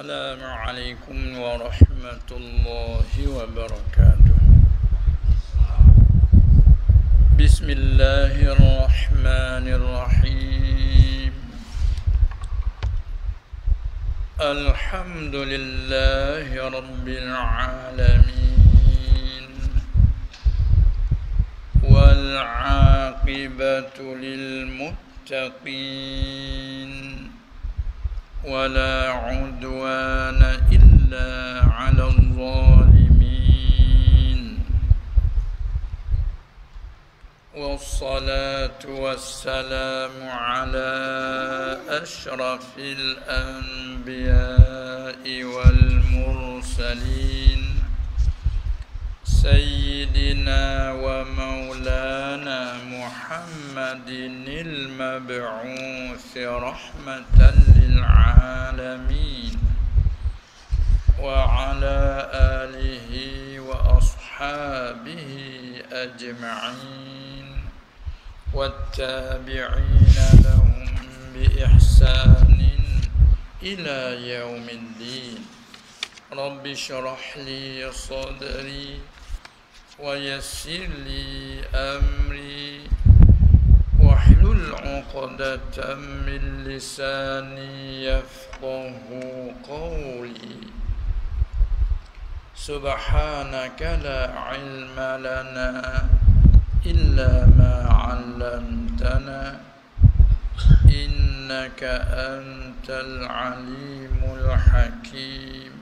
السلام عليكم ورحمة الله وبركاته. بسم الله الرحمن الرحيم. الحمد لله رب العالمين، والعاقبة للمتقين، ولا عدوان إلا على الظالمين، والصلاة والسلام على أشرف الأنبياء والمرسلين، سيدنا ومولانا محمد المبعوث رحمة للعالمين، وعلى آله وأصحابه أجمعين، والتابعين لهم بإحسان إلى يوم الدين. رب اشرح لي صدري ويسر لي أمري واحلل عقدة من لساني يفقه قولي. سبحانك لا علم لنا إلا ما علمتنا إنك أنت العليم الحكيم.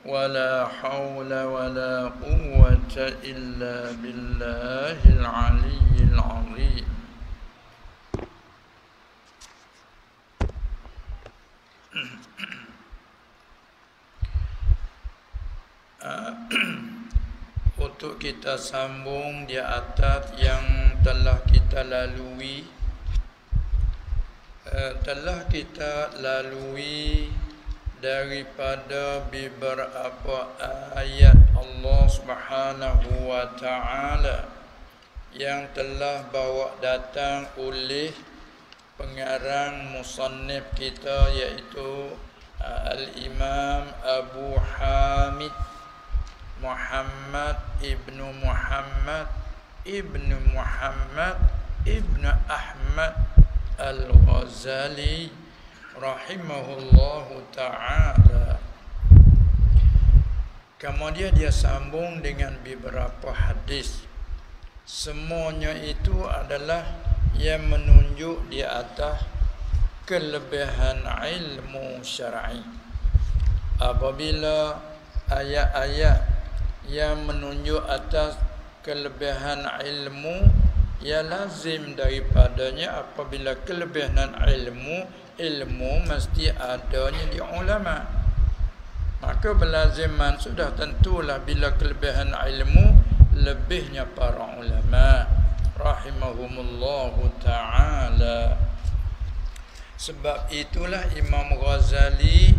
ولا حول ولا قوة إلا بالله العلي العظيم. Untuk kita sambung di atas yang telah kita lalui, daripada beberapa ayat Allah Subhanahu wa taala yang telah bawa datang oleh pengarang musannif kita, iaitu Al-Imam Abu Hamid Muhammad ibnu Muhammad ibnu Muhammad ibnu Ahmad Al-Ghazali rahimahullahu ta'ala. Kemudian dia sambung dengan beberapa hadis. Semuanya itu adalah yang menunjuk di atas kelebihan ilmu syar'i. Apabila ayat-ayat yang menunjuk atas kelebihan ilmu, ia lazim daripadanya apabila kelebihan ilmu mesti adanya di ulama. Maka berlaziman sudah tentulah bila kelebihan ilmu, lebihnya para ulama rahimahumullahu ta'ala. Sebab itulah Imam Ghazali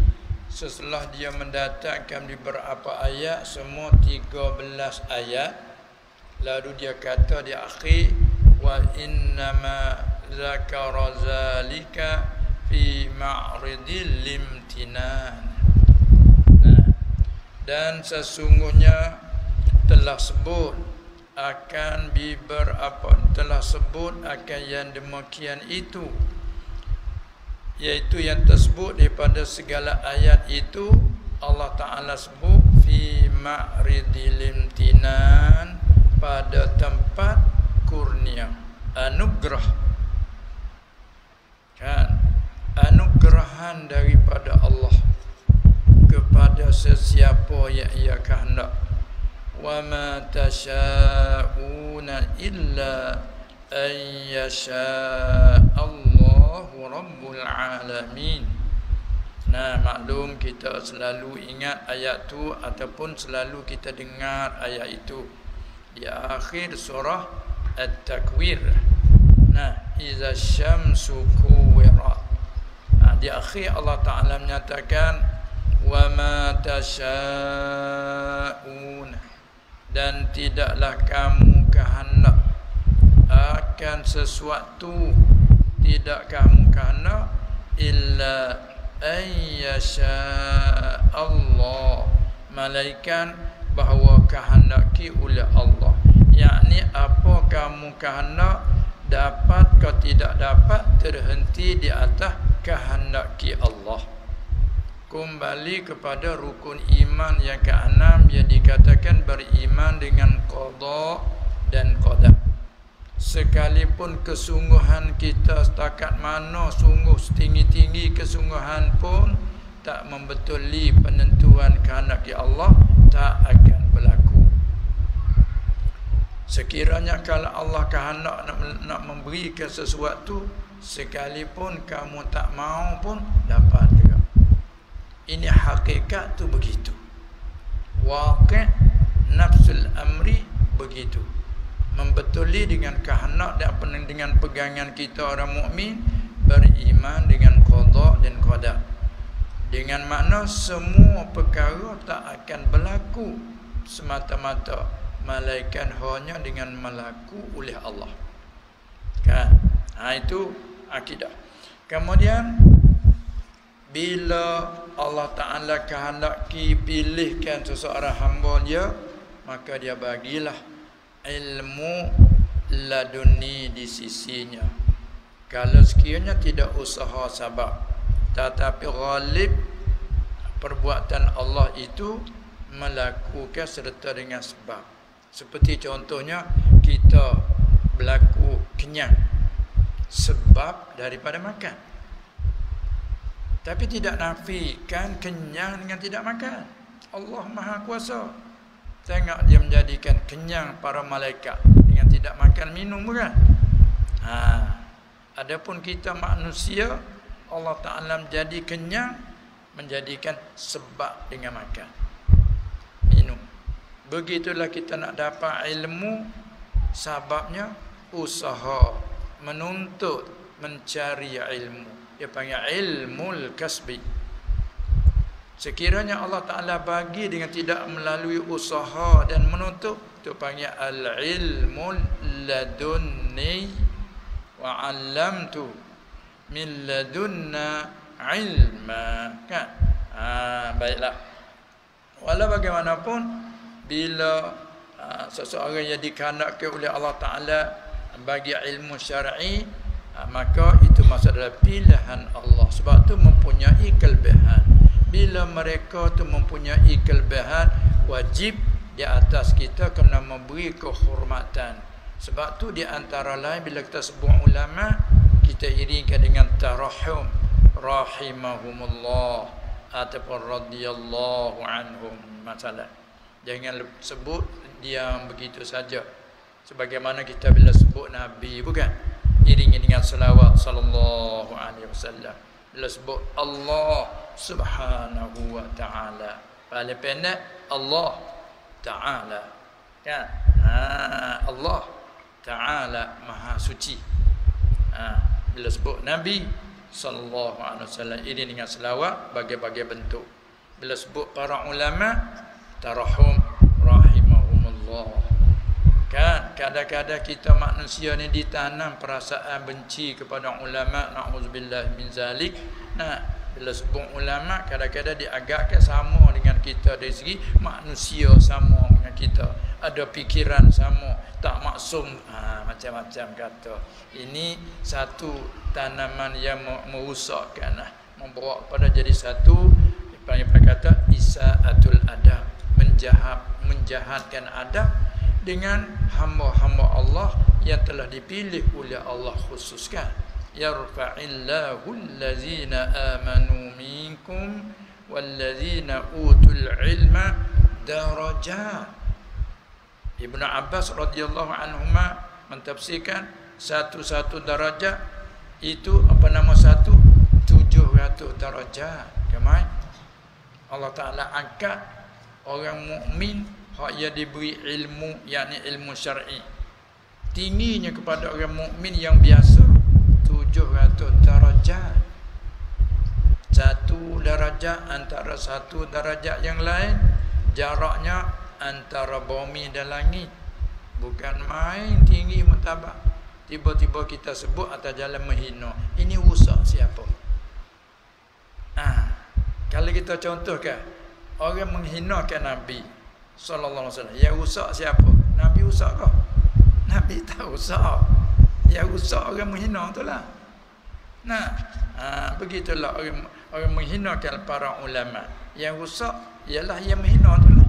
setelah dia mendatangkan beberapa ayat, semua 13 ayat, lalu dia kata di akhir, wa innama zakara zalika fi ma'ridil limtinan. Dan sesungguhnya telah sebut akan yang demikian itu, iaitu yang tersebut daripada segala ayat itu Allah Ta'ala sebut fi ma'ridil limtinan, pada tempat kurnia, anugerah, kan, anugerahan daripada Allah kepada sesiapa yang ia kehendak. Wa ma tasha'una illa an yasha Allahu rabbul alamin. Nah, maklum kita selalu ingat ayat tu ataupun selalu kita dengar ayat itu di akhir surah At-Takwir. Nah, iza syamsu kuwirat. Di akhir Allah Ta'ala menyatakan wa ma tasha'un, dan tidaklah kamu kehendak akan sesuatu, tidak kamu kehendak illa ayyasha Allah, malaikat bahawa kehendaki oleh Allah, yakni apa kamu kehendak dapat kau tidak dapat terhenti di atas kehendaki Allah. Kembali kepada rukun iman yang keenam yang dikatakan beriman dengan qada dan qadar. Sekalipun kesungguhan kita setakat mana sungguh setinggi-tinggi kesungguhan pun tak membetuli penentuan kehendaki Allah, tak akan berlaku. Sekiranya kalau Allah kehendak nak memberikan sesuatu, sekalipun kamu tak mau pun dapat juga. Ini hakikat tu begitu. Waqi' nafsul amri begitu. Membetuli dengan kehendak dan dengan pegangan kita orang mukmin beriman dengan qada dan qadar. Dengan makna semua perkara tak akan berlaku semata-mata, melainkan hanya dengan berlaku oleh Allah. Kan? Itu akidah. Kemudian bila Allah Ta'ala kehendaki pilihkan seseorang hamba dia, maka dia bagilah ilmu laduni di sisinya. Kalau sekiranya tidak usaha sabab, tetapi ghalib perbuatan Allah itu melakukan serta dengan sebab. Seperti contohnya kita berlaku kenyang sebab daripada makan. Tapi tidak nafikan kenyang dengan tidak makan. Allah Maha Kuasa. Tengok dia menjadikan kenyang para malaikat dengan tidak makan minum, bukan? Adapun kita manusia, Allah Ta'ala menjadi kenyang, menjadikan sebab dengan makan minum. Begitulah kita nak dapat ilmu, sababnya usaha menuntut, mencari ilmu. Dia panggil ilmul kasbi. Sekiranya Allah Ta'ala bagi dengan tidak melalui usaha dan menuntut, itu panggil al-ilmul ladunni wa 'allamtu min ladunna ilma. Kan? Baiklah. Walau bagaimanapun, bila seseorang yang dikehendaki oleh Allah Ta'ala bagi ilmu syar'i, maka itu masuk dalam pilihan Allah. Sebab tu mempunyai kelebihan. Bila mereka tu mempunyai kelebihan, wajib di atas kita kena memberi kehormatan. Sebab tu di antara lain bila kita sebut ulama, kita iringkan dengan tarahum, rahimahumullah ataupun radhiyallahu anhum. Masalah jangan sebut dia begitu saja. Sebagaimana kita bila sebut Nabi, bukan? Iringi dengan selawat sallallahu alaihi wasallam. Bila sebut Allah subhanahu wa ta'ala, paling pendek Allah ta'ala. Kan? Allah ta'ala maha suci. Bila sebut Nabi sallallahu alaihi wasallam, iringi dengan selawat bagai-bagai bentuk. Bila sebut para ulama, tarahum rahimahumullah. Kan kadang-kadang kita manusia ni ditanam perasaan benci kepada ulama, na'udzubillah min zalik. Bila sebut ulama, kadang-kadang diagakkan sama dengan kita dari segi manusia, sama dengan kita, ada pikiran sama, tak maksum, macam-macam kata. Ini satu tanaman yang merusakkan, membawa kepada jadi satu yang kata isa'atul adab, menjahatkan adab dengan hamba-hamba Allah yang telah dipilih oleh Allah khususkan. Yarfa'illahu allazina amanu minkum wallazina utul ilma darajat. Ibnu Abbas radhiyallahu anhuma mentafsirkan satu-satu darajat itu apa nama satu? 700 darajat. Kemai Allah Ta'ala angkat orang mukmin hak ia diberi ilmu, yakni ilmu syar'i, tingginya kepada orang mukmin yang biasa 700 darajat. Satu darajat antara satu darajat yang lain, jaraknya antara bumi dan langit. Bukan main tinggi martabat. Tiba-tiba kita sebut atas jalan menghina. Ini rusak siapa? Kalau kita contohkan orang menghinakan Nabi sallallahu alaihi wasallam, yang rusak siapa? Nabi rusak kah? Nabi tak rusak. Yang rusak orang menghina itulah. Nah, begitulah orang menghinakan para ulama. Yang rusak ialah yang menghina itulah.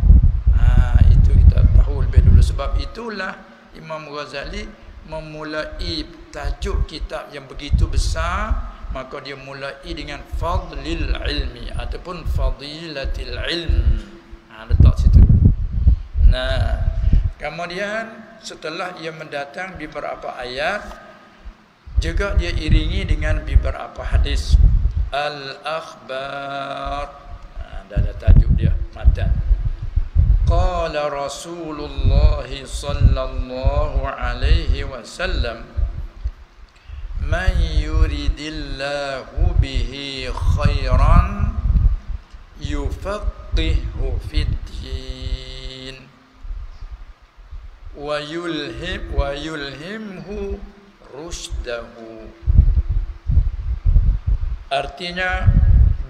Itu kita tahu lebih dulu. Sebab itulah Imam Ghazali memulai tajuk kitab yang begitu besar, maka dia mulai dengan fadlil ilmi ataupun fadilatil ilm. Letak situ. Nah, kemudian setelah ia mendatang beberapa ayat, juga dia iringi dengan beberapa hadis. Al-akhbar. Ada tajuk dia, matan. Qala Rasulullah sallallahu alaihi wasallam, man yuridillahu bihi khairan yufaqihu fid din wa yulhimhu rushdahu. Artinya,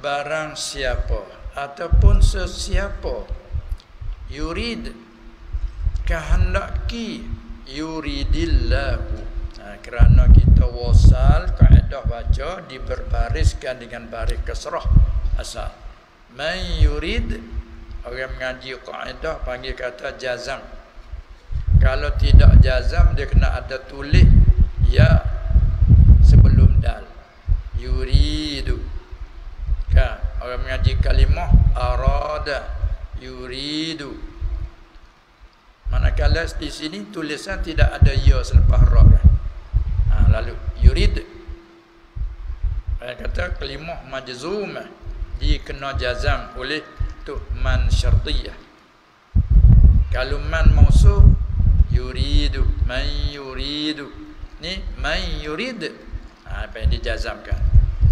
barang siapa ataupun sesiapa yurid, kehendaki, yuridillahu, kerana kita wasal kaedah baca diberbariskan dengan baris kasrah asal. Man yurid, orang mengaji kaedah panggil kata jazam. Kalau tidak jazam, dia kena ada tulis ya sebelum dal. Yuridu. Kan orang mengaji kalimah arada, yuridu. Manakala di sini tulisan tidak ada ya selepas ra kan. Lalu yurid. Orang kata kalimah majzumah, dia kena jazam oleh tu man syartiyah. Kalau man mausuf, yuridu, man yuridu. Ni man yurid. Apa yang dijazamkan.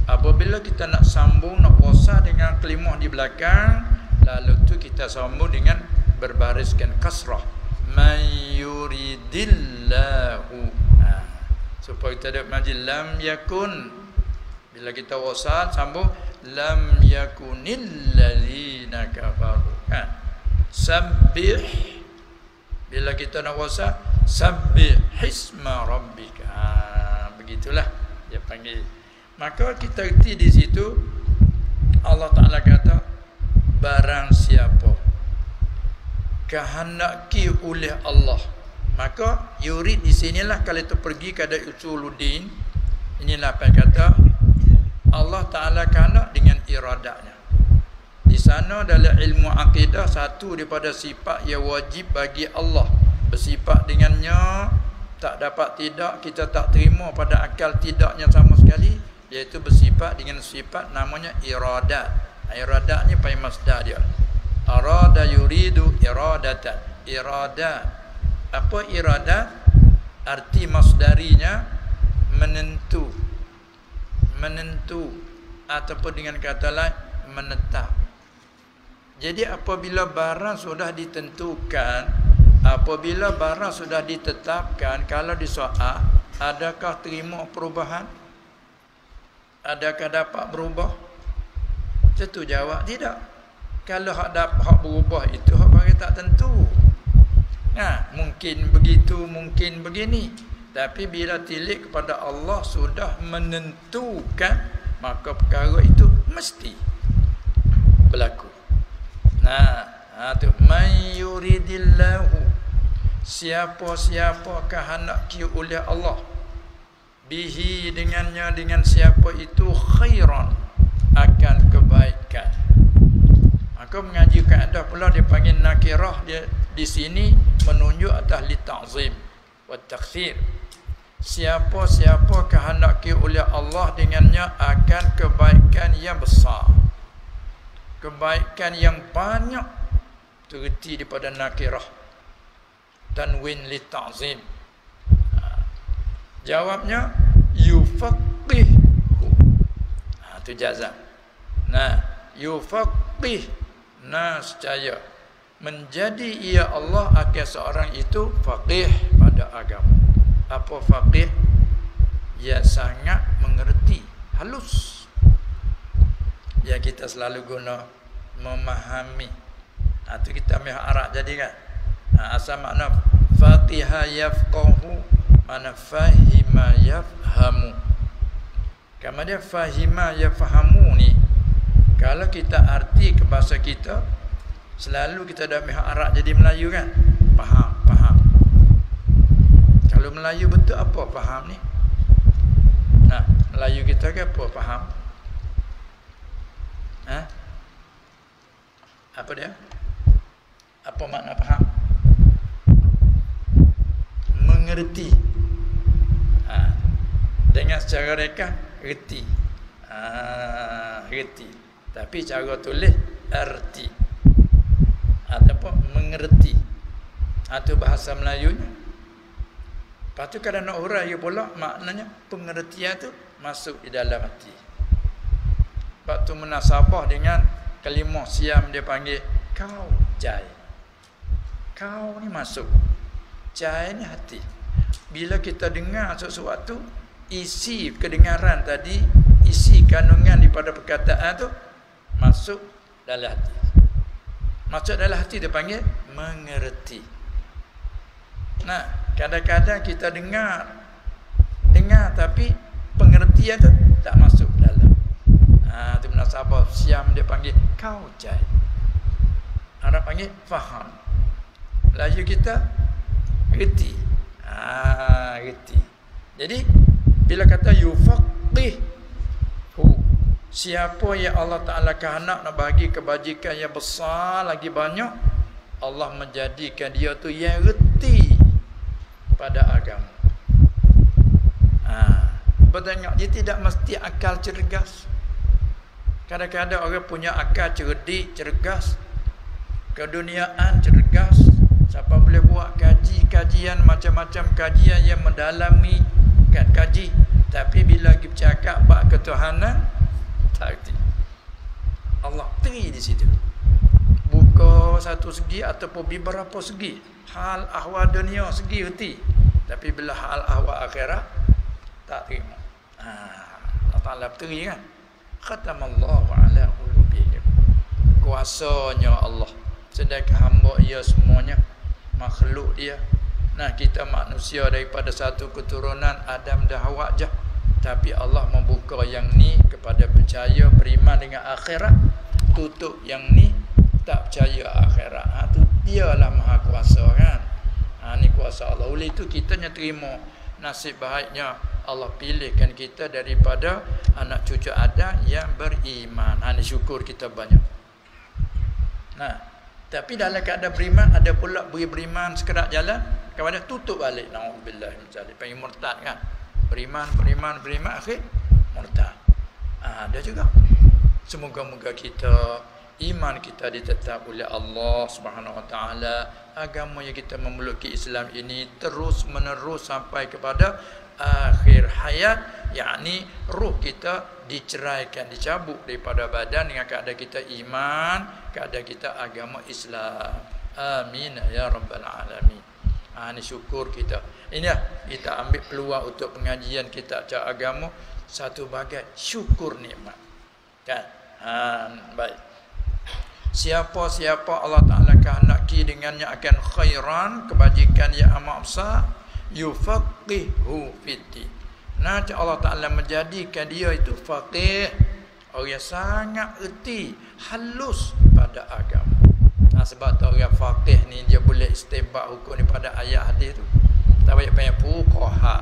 Apabila kita nak sambung, nak wasal dengan kalimah di belakang, lalu tu kita sambung dengan berbariskan kasrah. Man yuridillahu. Supaya kita ada majil lam yakun. Bila kita wasal sambung lam yakunil ladzina kafaru. Sabbih. Bila kita nak wasal sabbih hisma rabbika. Begitulah dia panggil. Maka kita erti di situ Allah Taala kata barang siapa kehendaki oleh Allah, maka yurid di sinilah kalau itu pergi kepada usuluddin. Inilah apa yang kata Allah Taala kehendak dengan iradatnya. Di sana dalam ilmu akidah, satu daripada sifat yang wajib bagi Allah, bersifat dengannya, tak dapat tidak, kita tak terima pada akal tidaknya sama sekali, iaitu bersifat dengan sifat namanya iradat. Iradatnya pai masdar dia. Arada yuridu iradatan. Iradat. Apa iradat? Arti masdarinya menentu. Menentu ataupun dengan kata lain menetap. Jadi apabila barang sudah ditentukan, apabila barang sudah ditetapkan, kalau disoal, adakah terima perubahan? Adakah dapat berubah? Tentu jawab tidak. Kalau hak dapat hak berubah itu hak bagi tak tentu. Mungkin begitu, mungkin begini. Tapi bila tilik kepada Allah sudah menentukan, maka perkara itu mesti berlaku. Tu man yuridillahu, siapa-siapa kehendaki oleh Allah, bihi dengannya, dengan siapa itu, khairan, akan kebaikan. Maka mengaji kaedah pula dia panggil nakirah, dia di sini menunjuk atas li ta'zim wa takhir. Siapa-siapa kehendaki oleh Allah dengannya akan kebaikan yang besar, kebaikan yang banyak, tererti daripada nakirah, tanwin li ta'zim. Jawabnya yufaqihu. Itu jazam. Yufaqih, nescaya menjadi ia Allah akan seorang itu faqih pada agama. Apa faqih? Ia sangat mengerti, halus. yang kita selalu guna memahami. Itu kita ambil Arab jadi kan. Asal makna faqiha yafqahu, mana fahima yafhamu. Kemudian fahima yafhamu ni, kalau kita arti ke bahasa kita, selalu kita dah ambil Arab jadi Melayu kan. Faham. Kalau Melayu betul apa faham ni? Nah, Melayu kita ke apa faham? Apa dia? Apa makna faham? Mengerti. Dengan secara reka reti. Reti. Tapi cara tulis erti. Ataupun mengerti. Itu bahasa Melayunya. Lepas tu kalau nak urai pula, maknanya pengertian tu masuk di dalam hati. Lepas tu munasabah dengan kalimah siam, dia panggil kau jai. Kau ni masuk, jai ni hati. Bila kita dengar sesuatu, isi kedengaran tadi, isi kandungan daripada perkataan tu masuk dalam hati. Masuk dalam hati dia panggil mengerti. Nah, kadang-kadang kita dengar tapi pengertian tu tak masuk dalam. Tu munasabah siam, dia panggil kau jai. Arab panggil faham. Melayu kita reti. Reti. Jadi bila kata yufaqih, siapa yang Allah Ta'ala kehendak nak bagi kebajikan yang besar lagi banyak, Allah menjadikan dia tu yang reti pada agama. Bertanya, dia tidak mesti akal cergas. Kadang-kadang orang punya akal cerdik, cergas, keduniaan cergas. Siapa boleh buat kajian macam-macam kajian yang mendalami kan kaji, tapi bila kita cakap bab ketuhanan tak erti. Allah teri di situ. Buka satu segi ataupun beberapa segi. Hal ahwal dunia segi erti, tapi bila hal ahwal akhirat tak terima. Allah Ta'ala teri kan. Khatamallahu ala qulubihim. Kuasanya Allah, sedangkan hamba ia semuanya makhluk dia. Nah, kita manusia daripada satu keturunan Adam dan Hawa je, tapi Allah membuka yang ni kepada percaya beriman dengan akhirat, tutup yang ni tak percaya akhirat. Tu dialah maha kuasa kan. Ni kuasa Allah. Oleh itu kita yang terima nasib baiknya Allah pilihkan kita daripada anak cucu Adam yang beriman. Ni syukur kita banyak. Nah, tapi dalam keadaan beriman, ada pula beriman sekedar jalan, kemudian tutup balik. Na'udzubillah min dzalik. Panggil murtad kan. Beriman, akhir murtad. Ada juga. Semoga-moga kita, iman kita ditetap oleh Allah Subhanahu Wa Taala. Agama yang kita memeluk Islam ini terus menerus sampai kepada akhir hayat, yakni ruh kita diceraikan, dicabut daripada badan dengan keadaan kita iman, keadaan kita agama Islam. Amin ya rabbal alamin. Ini syukur kita. Inilah kita ambil peluang untuk pengajian kita cak agama satu bagai syukur nikmat. Kan? Baik. Siapa-siapa Allah Ta'ala kehendaki dengannya akan khairan, kebajikan yang amat besar, yufaqihu fiddin. Nah, Allah Ta'ala menjadikan dia itu faqih, orang yang sangat erti, halus pada agama. Sebab tu orang faqih ni dia boleh istinbat hukum ni pada ayat hadis tu. Tak payah panggil fuqaha.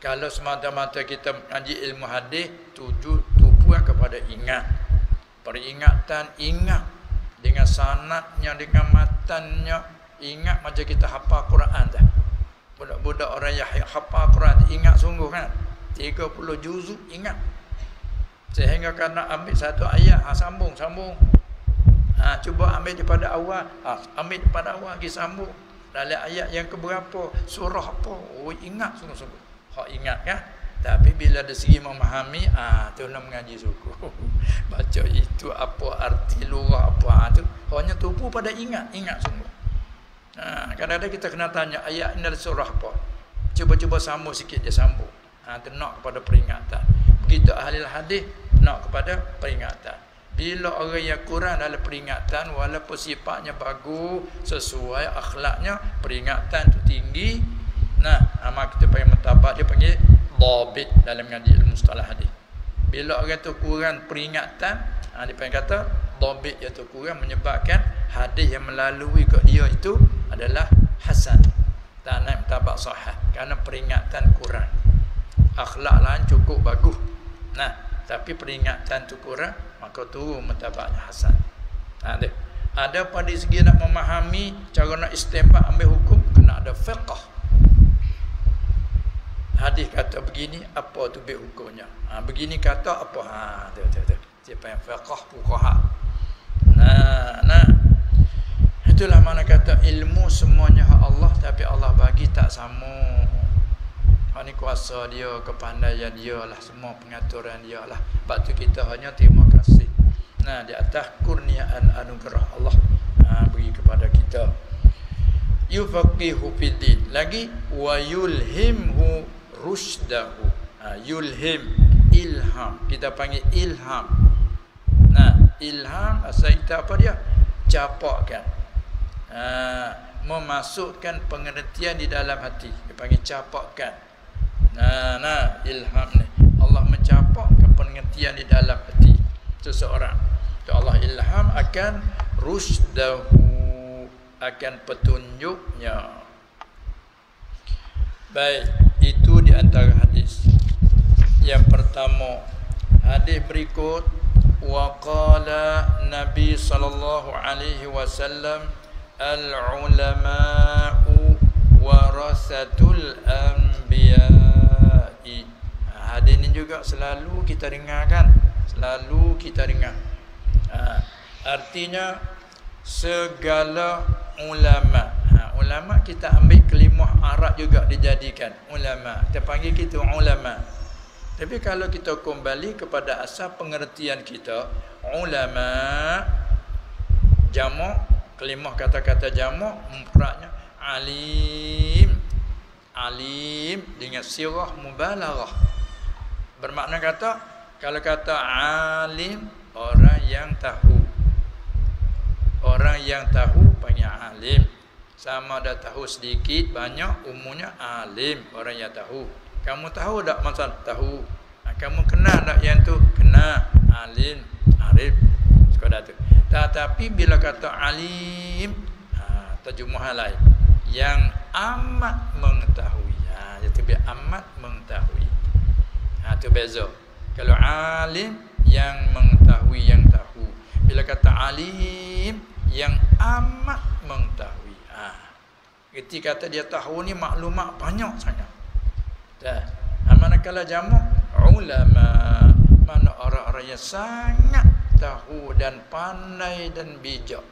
Kalau semata-mata kita mengaji ilmu hadis, tujuan kepada ingat. Peringatan, ingat dengan sanadnya, dengan matannya, ingat macam kita hafal Quran dah. Budak-budak orang yang hafal Quran ingat sungguh kan, 30 juzuk ingat, sehingga kena ambil satu ayat, sambung. Cuba ambil daripada awal, ambil daripada awal lagi sambung dalam ayat yang keberapa, surah apa, ingat sungguh-sungguh. Hak ingat kan. Tapi bila dari segi memahami, tu nak mengaji suku. Baca itu apa arti lurah apa tu, hanya tumpu pada ingat sungguh. Kadang-kadang kita kena tanya ayat ini dari surah apa. Cuba sambung sikit, dia sambung. Ternak kepada peringatan. Begitu ahli hadis nak kepada peringatan. Bila orang yang kurang dalam peringatan, walaupun sifatnya bagus, sesuai akhlaknya, peringatan tu tinggi. Nah, amal kita panggil mutabat, dia panggil dhabit dalam ngaji ilmu mustalah hadis. Bila orang tu kurang peringatan, dia panggil kata dhabit iaitu kurang, menyebabkan hadis yang melalui ke dia itu adalah hasan. Tak naik mutabat sahih kerana peringatan kurang. Akhlak lain cukup bagus. Nah, tapi peringatan tu kurang, maka turun mutabaknya hasan. Ada pada segi nak memahami cara nak istinbat ambil hukum, kena ada fiqh. Hadis kata begini, apa tu be hukumnya? Begini kata apa? Tu. Siapa yang fiqh fuqaha. Nah. Itulah mana kata ilmu semuanya hak Allah, tapi Allah bagi tak sama. Hak ni kuasa dia, kepandaian dia lah, semua pengaturan dia lah. Sebab tu kita hanya terima kasih. Nah, di atas kurniaan anugerah Allah beri kepada kita. Yufaqihu fiddin. Lagi wa yulhimhu rusydahu. Yulhim, ilham. Kita panggil ilham. Nah, ilham asal kita apa dia? Capakkan. Memasukkan pengertian di dalam hati. Dia panggil capakkan. Nah, ilham ni. Allah mencapakkan pengertian di dalam hati seseorang. Tu Allah ilham akan rusydahu, akan petunjuknya. Baik, itu di antara hadis. Yang pertama, hadis berikut, wa qala Nabi sallallahu alaihi wasallam, al-ulama'u warasatul anbiya'i. Hadis ini juga selalu kita dengarkan, selalu kita dengar. Artinya segala ulama. Ulama kita ambil kalimah Arab juga dijadikan ulama. Kita panggil kita ulama. Tapi kalau kita kembali kepada asal pengertian kita, ulama jamak, kalimah kata-kata jamak, mufradnya alim. Alim dengan sirah mubalaghah. Bermakna kata, kalau kata alim, orang yang tahu. Orang yang tahu panggil alim. Sama ada tahu sedikit, banyak, umumnya alim, orang yang tahu. Kamu tahu tak masalah? Tahu. Kamu kenal tak yang tu? Kenal. Alim, arif. Sekadar tu. Tetapi bila kata alim, terjemahan lain. Yang amat mengetahui. Itu biar amat mengetahui. Itu beza. Kalau alim, yang mengetahui, yang tahu. Bila kata alim, yang amat mengetahui. Erti kata dia tahu ni maklumat banyak sangat. Manakala jamak ulama, mana orang-orang yang sangat tahu dan pandai dan bijak.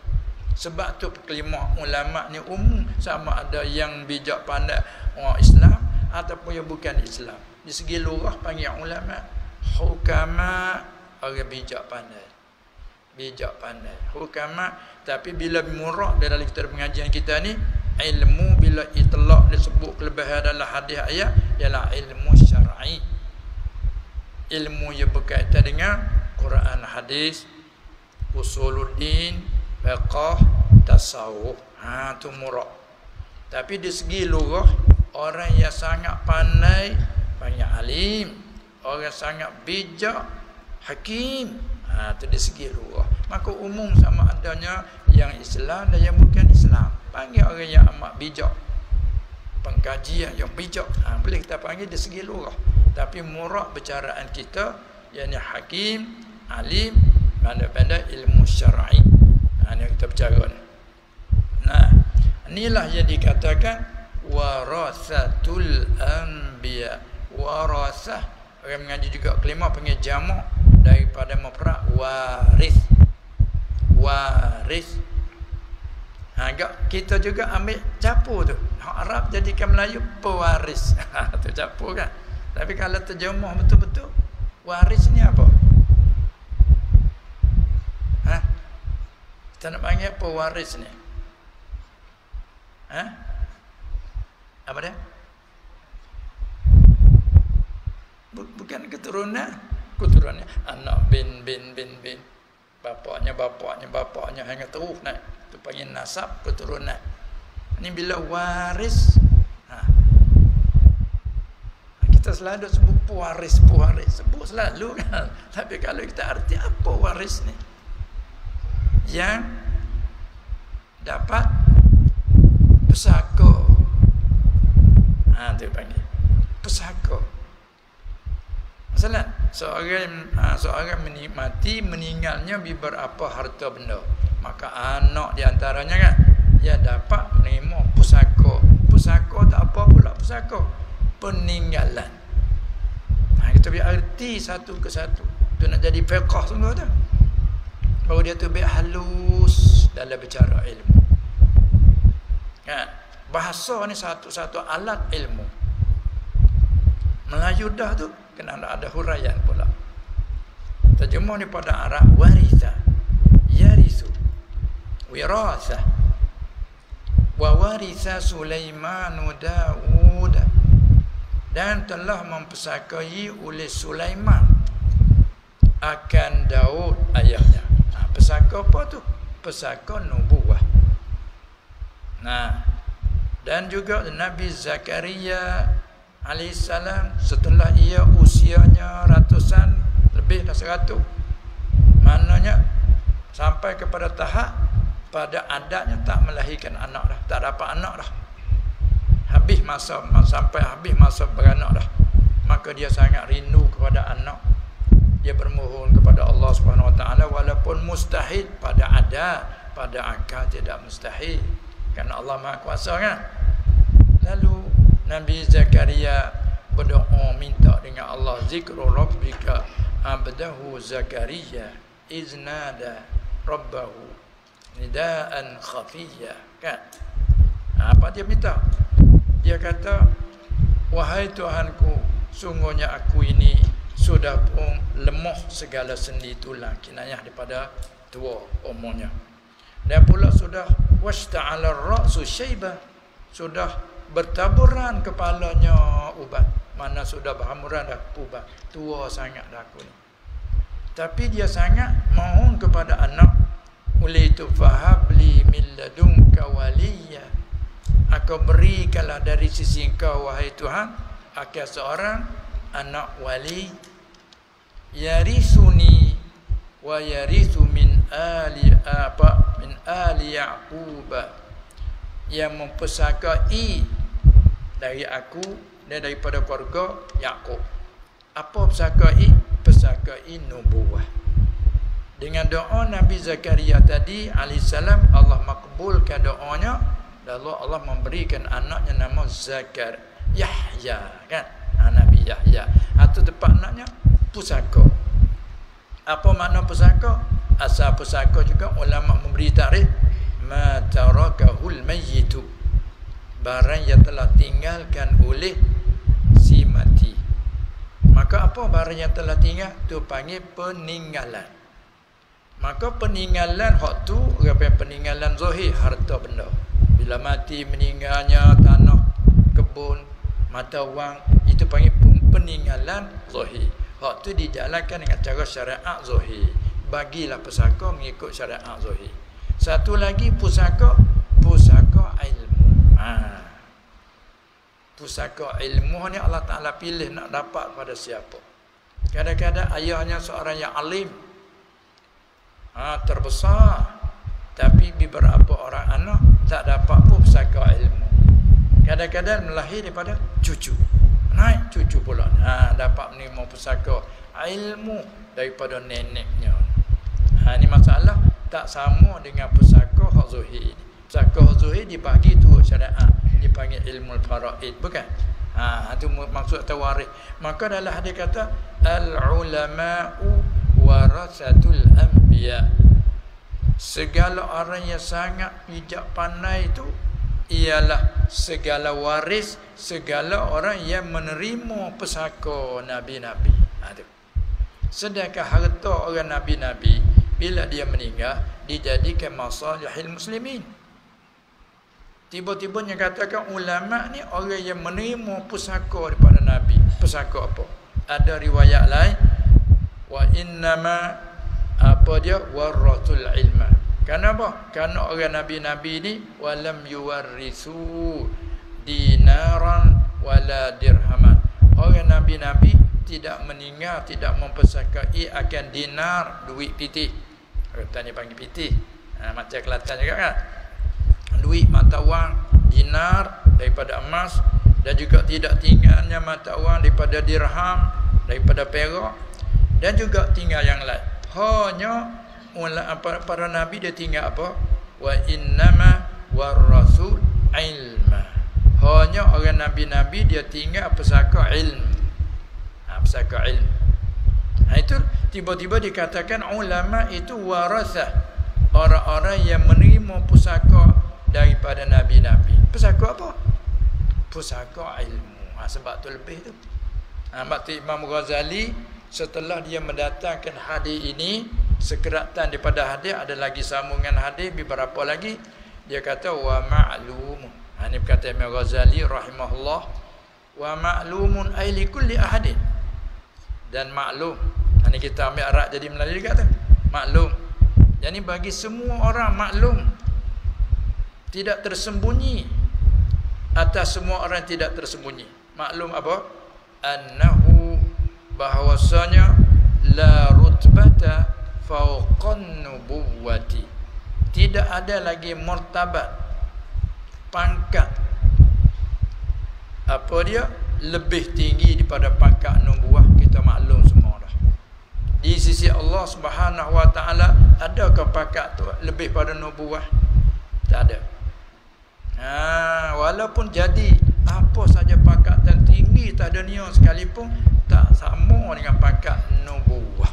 Sebab tu kalimah ulama ni umum, sama ada yang bijak pandai orang Islam ataupun yang bukan Islam. Di segi lurah panggil ulama, hukama, orang bijak pandai. Bijak pandai, hukama. Tapi bila murah dalam kitab pengajian kita ni, ilmu bila itlaq disebut kelebihan dalam hadis ayat ialah ilmu syar'i. Ilmu yang berkaitan dengan Quran, hadis, usuluddin, fiqh, tasawuf. Tu murah. Tapi di segi lugah, orang yang sangat pandai panggil alim. Orang sangat bijak, hakim. Itu di segi lugah. Maka umum sama adanya yang Islam dan yang bukan Islam. Panggil orang yang amat bijak, pengkajian yang bijak, boleh kita panggil di segi lurah. Tapi murak bercaraan kita, yakni hakim, alim, pandai-pandai ilmu syar'i. Ini kita bercara ni. Nah, inilah yang dikatakan warasatul anbiya. Warasah, orang mengaji juga kelima panggil jamak daripada mufrad waris. Waris. Kita juga ambil capur tu. Arab jadikan Melayu pewaris. Tu capur kan. Tapi kalau terjemah betul-betul, waris ni apa? Kita nak panggil pewaris ni. Apa dia? Bukan keturunan. keturunannya anak bin. Bapaknya hanya terus naik. Itu panggil nasab keturunan. Ini bila waris. Kita selalu sebut pewaris. Sebut selalu kan. Tapi kalau kita arti apa waris ni? Yang dapat pesaka. Itu panggil pesaka. Masalah seorang menikmati meninggalnya beberapa harta benda, maka anak di antaranya kan dia dapat menerima pusaka. Pusaka tak apa pula pusaka, peninggalan. Kita biar arti satu ke satu. Tu nak jadi fiqh sungguh tu. Baru dia tu biar halus dalam bicara ilmu. Kan? Bahasa ni satu-satu alat ilmu. Melayu dah tu kena ada huraian pula. Terjemah ni pada Arab waritha, yarisu, wirasa. Wa waritha Sulaiman Daud, dan telah mempesakai oleh Sulaiman akan Daud ayahnya. Pesaka apa tu? Pesaka nubuwah. Dan juga Nabi Zakaria alaihissalam setelah ia usianya ratusan, lebih dah 100, maknanya sampai kepada tahap pada adatnya tak melahirkan anak dah, tak dapat anak dah, sampai habis masa beranak dah, maka dia sangat rindu kepada anak. Dia bermohon kepada Allah Subhanahu Wa Taala, walaupun mustahil pada adat, pada akal tidak mustahil, kerana Allah Maha Kuasa kan. Lalu Nabi Zakaria berdoa minta dengan Allah, zikru rabbika abdahu Zakaria iznada rabbahu nidaan khafiyya, kan? Apa dia minta? Dia kata, wahai Tuhanku, sungguhnya aku ini sudah pun lemah segala sendi tulang, kinayah daripada tua umurnya, dan pula sudah washta'ala ar-ra'su syaiba, sudah bertaburan kepalanya ubat, mana sudah berhamburan dah ubat, tua sangat dah aku ni. Tapi dia sangat mohon kepada anak. Oleh itu fahabli min ladunka waliya, aku berikanlah dari sisi engkau wahai Tuhan akan seorang anak wali, yarisuni wa yarithu min ali Yaqub, yang mempesakai dari aku dan daripada keluarga Yaqub. Apa pesakai? Pesakai nubuwah. Dengan doa Nabi Zakaria tadi alaihissalam, Allah makbulkan doanya, lalu Allah memberikan anaknya nama Yahya, kan? Nabi Yahya. Itu tempat anaknya pusaka. Apa makna pusaka? Asal pusaka juga ulama memberi tarikh, ma tarakahul mayyitu, barang yang telah tinggalkan oleh si mati. Maka apa barang yang telah tinggal? Tu panggil peninggalan. Maka peninggalan hak tu, peninggalan zahir, harta benda. Bila mati meninggalnya tanah, kebun, mata wang, itu panggil peninggalan zahir. Hak tu dijalankan dengan cara syariat zahir. Bagilah pusaka mengikut syariat zahir. Satu lagi pusaka ilmu. Pusaka ilmu ni Allah Ta'ala pilih nak dapat pada siapa. Kadang-kadang ayahnya seorang yang alim, terbesar, tapi beberapa orang anak tak dapat pun pusaka ilmu. Kadang-kadang melahir daripada cucu, naik cucu pula, dapat menerima pusaka ilmu daripada neneknya. Ini masalah tak sama dengan pusaka hak zuhir. Pusaka hak zuhir dibagi turut syariat, dipanggil ilmu faraid, bukan? Itu maksud tawarikh. Maka dalam hadis kata al-ulama'u warasatul anbiya, segala orang yang sangat bijak pandai itu ialah segala waris, segala orang yang menerima pusaka nabi-nabi. Sedangkan harta orang nabi-nabi bila dia meninggal dijadikan masalihil muslimin. Tiba-tiba yang katakan ulama ni orang yang menerima pusaka daripada nabi. Pusaka apa? Ada riwayat lain, Wa innama apa dia waratul ilma. Kenapa? Karena orang nabi-nabi ni walam yuwarrisu dinaran wala dirhaman. Orang nabi-nabi tidak meninggal, tidak mempersakai akan dinar, duit pitih. Kelantan ni panggil pitih. Macam Kelantan juga kan. Duit mata wang dinar daripada emas, dan juga tidak tinggalnya mata wang daripada dirham, daripada perak, dan juga tinggal yang lain. Hanya para nabi dia tinggal apa? Wa innama warasul ilma. Hanya orang nabi-nabi dia tinggal pesaka ilmu. Pesaka ilmu. Itu tiba-tiba dikatakan ulama itu warasah, orang-orang yang menerima pusaka daripada nabi-nabi. Pusaka apa? Pusaka ilmu. Sebab tu lebih tu. Sebab tu Imam Ghazali setelah dia mendatangkan hadis ini, sekeratan daripada hadis, ada lagi sambungan hadis beberapa lagi, dia kata wa ma'lum. Ini berkata Imam Ghazali rahimahullah, wa ma'lumun ay li kulli ahadin. Dan maklum. Ini kita ambil Arab jadi Melayu juga tu. Maklum. Jadi bagi semua orang maklum. Tidak tersembunyi. Atas semua orang tidak tersembunyi. Maklum apa? Annahu, bahwasanya la rutbata fawqan nubuwati. Tidak ada lagi martabat, pangkat, apa dia, lebih tinggi daripada pangkat nubuah. Kita maklum semua dah. Di sisi Allah Subhanahu wa taala, adakah pangkat tu lebih pada nubuah? Tak ada. Walaupun jadi apa saja pangkat tertinggi tak ada dunia sekalipun, tak sama dengan pangkat nubuah.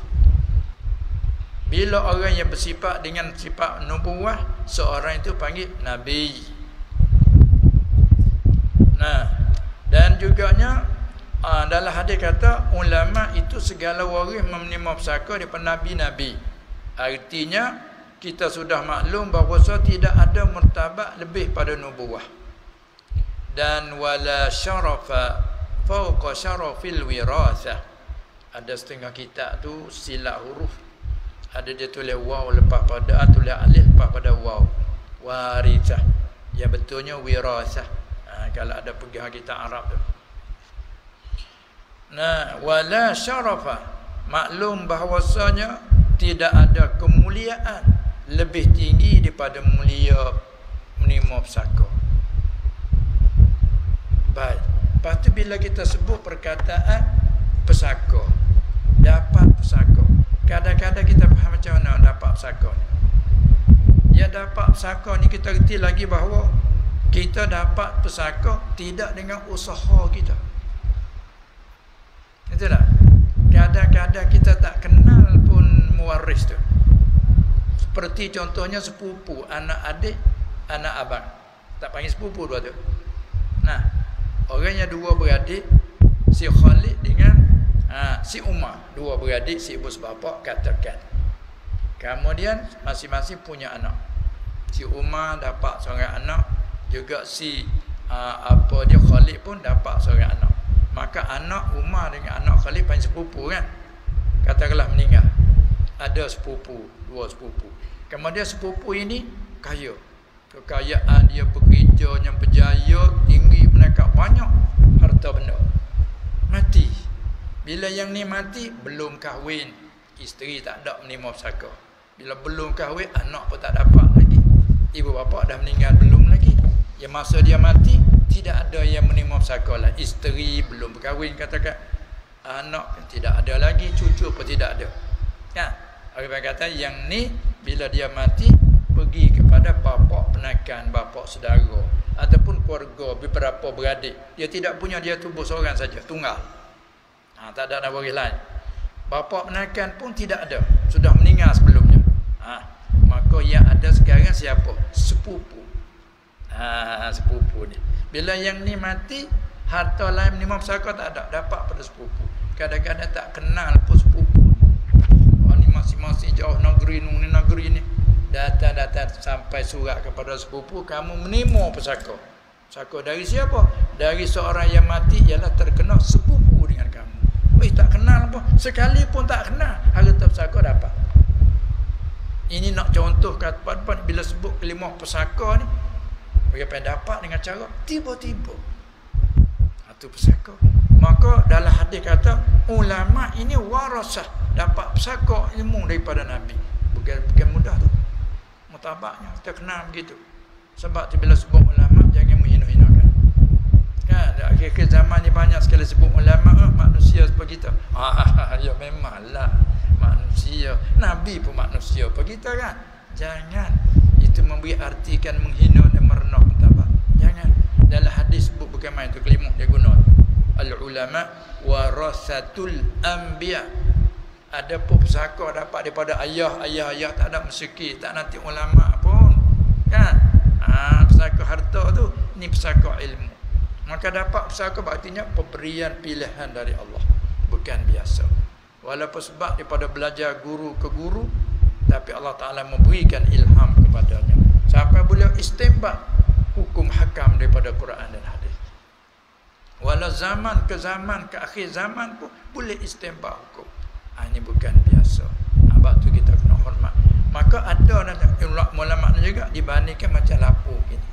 Bila orang yang bersifat dengan sifat nubuah, seorang itu panggil nabi. Dan juganya dalam hadis kata ulama itu segala waris menerima pusaka daripada nabi-nabi. Artinya kita sudah maklum bahawa tidak ada martabat lebih pada nubuah. Dan wala syarafa fawqa syarafil wirasah. Ada setengah kitab tu silap huruf. Ada dia tulis waw lepas pada tulis alif lepas pada waw. Warisah. Yang betulnya wirasah. Kalau ada pegang kitab Arab tu. Wala syarafa, maklum bahawasanya tidak ada kemuliaan lebih tinggi daripada mulia menerima pusaka. Baik. Lepas tu bila kita sebut perkataan pusaka, dapat pusaka, kadang-kadang kita faham macam mana dapat pusaka ni. Ya, dapat pusaka ni kita reti lagi bahawa kita dapat pusaka tidak dengan usaha kita. Itu tak? Kadang-kadang kita tak kenal pun mewaris tu. Seperti contohnya sepupu, anak adik, anak abang. Tak panggil sepupu dua tu. Orangnya dua beradik, si Khalid dengan si Umar. Dua beradik, si ibu sebapak, katakan. Kemudian masing-masing punya anak. Si Umar dapat seorang anak, juga si Khalid pun dapat seorang anak. Maka anak Umar dengan anak Khalid panggil sepupu kan. Katakanlah meninggal, ada sepupu, dua sepupu. Kemudian sepupu ini kaya, kekayaan dia, bekerjanya berjaya, tinggi, menangkap banyak harta benda. Mati. Bila yang ni mati, belum kahwin, isteri tak ada menerima pusaka. Bila belum kahwin, anak pun tak dapat lagi. Ibu bapa dah meninggal, belum lagi. Yang masa dia mati, tidak ada yang menerima pusaka lah. Isteri belum berkahwin, katakan. Anak tidak ada lagi, cucu pun tidak ada. Kan? Orang kata yang ni bila dia mati pergi kepada bapa penakan, bapa saudara ataupun keluarga beberapa beradik. Dia tidak punya, dia tubuh seorang saja, tunggal. Tak ada waris lain. Bapa penakan pun tidak ada, sudah meninggal sebelumnya. Maka yang ada sekarang siapa? Sepupu. Sepupu ni. Bila yang ni mati, harta lain menerima pusaka tak ada, dapat pada sepupu. Kadang-kadang tak kenal pun sepupu. Ni masing-masing jauh negeri ni. Datang sampai surat kepada sepupu, kamu menerima pusaka. Pusaka dari siapa? Dari seorang yang mati, ialah terkena sepupu dengan kamu. tak kenal pun. Sekali pun tak kenal, harta pusaka dapat. Ini nak contoh kata bila sebut kelimah pusaka ni, bagaimana dapat dengan cara tiba-tiba. Itu pusaka. Maka dalam hadis kata ulama ini warasah, dapat pusaka ilmu daripada Nabi. Bukan mudah tu. Mutabaknya kita kenal begitu. Sebab tu bila sebut ulama jangan menghina-hinakan. Kan akhir-akhir zaman ni banyak sekali sebut ulama manusia seperti kita. Ya memanglah manusia. Nabi pun manusia seperti kita kan. Jangan itu memberi artikan menghina dan merendah mutabak. Jangan. Dalam hadis sebut bukan main tu kalimah dia guna. Al ulama warasatul anbiya. Ada pun pusaka dapat daripada ayah tak ada mesyiki, tak nanti ulama pun. Kan? Pusaka harta tu ni pusaka ilmu. Maka dapat pusaka artinya pemberian pilihan dari Allah, bukan biasa. Walaupun sebab daripada belajar guru ke guru, tapi Allah Ta'ala memberikan ilham kepadanya sampai beliau istinbat hukum hakam daripada Quran dan hadis. Walau zaman ke akhir zaman pun boleh istinbat hukum. Ini bukan biasa. Sebab tu kita kena hormat. Maka ada ulama juga dibandingkan macam lapu gini.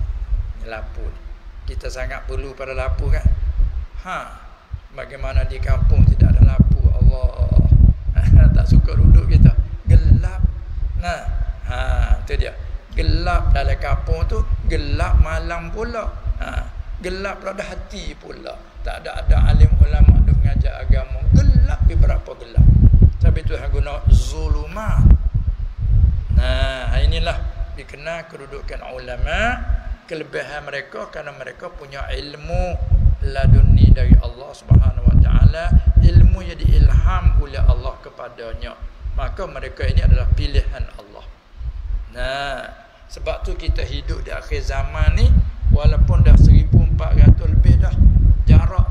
Lapu ni kita sangat perlu pada lapu kan. Bagaimana di kampung tidak ada lapu, Allah. Tak suka duduk kita. Gelap. Itu dia. Gelap dalam kampung tu, gelap malam pula. Gelap pada hati pula. Tak ada alim ulama duk mengajar agama. Gelap beberapa gelap. Sebab itu guna zulumat. Inilah dikenal kedudukan ulama, kelebihan mereka kerana mereka punya ilmu laduni dari Allah Subhanahu Wa Taala, ilmu yang diilham oleh Allah kepadanya. Maka mereka ini adalah pilihan Allah. Sebab tu kita hidup di akhir zaman ni, walaupun dah 1400 lebih dah jarak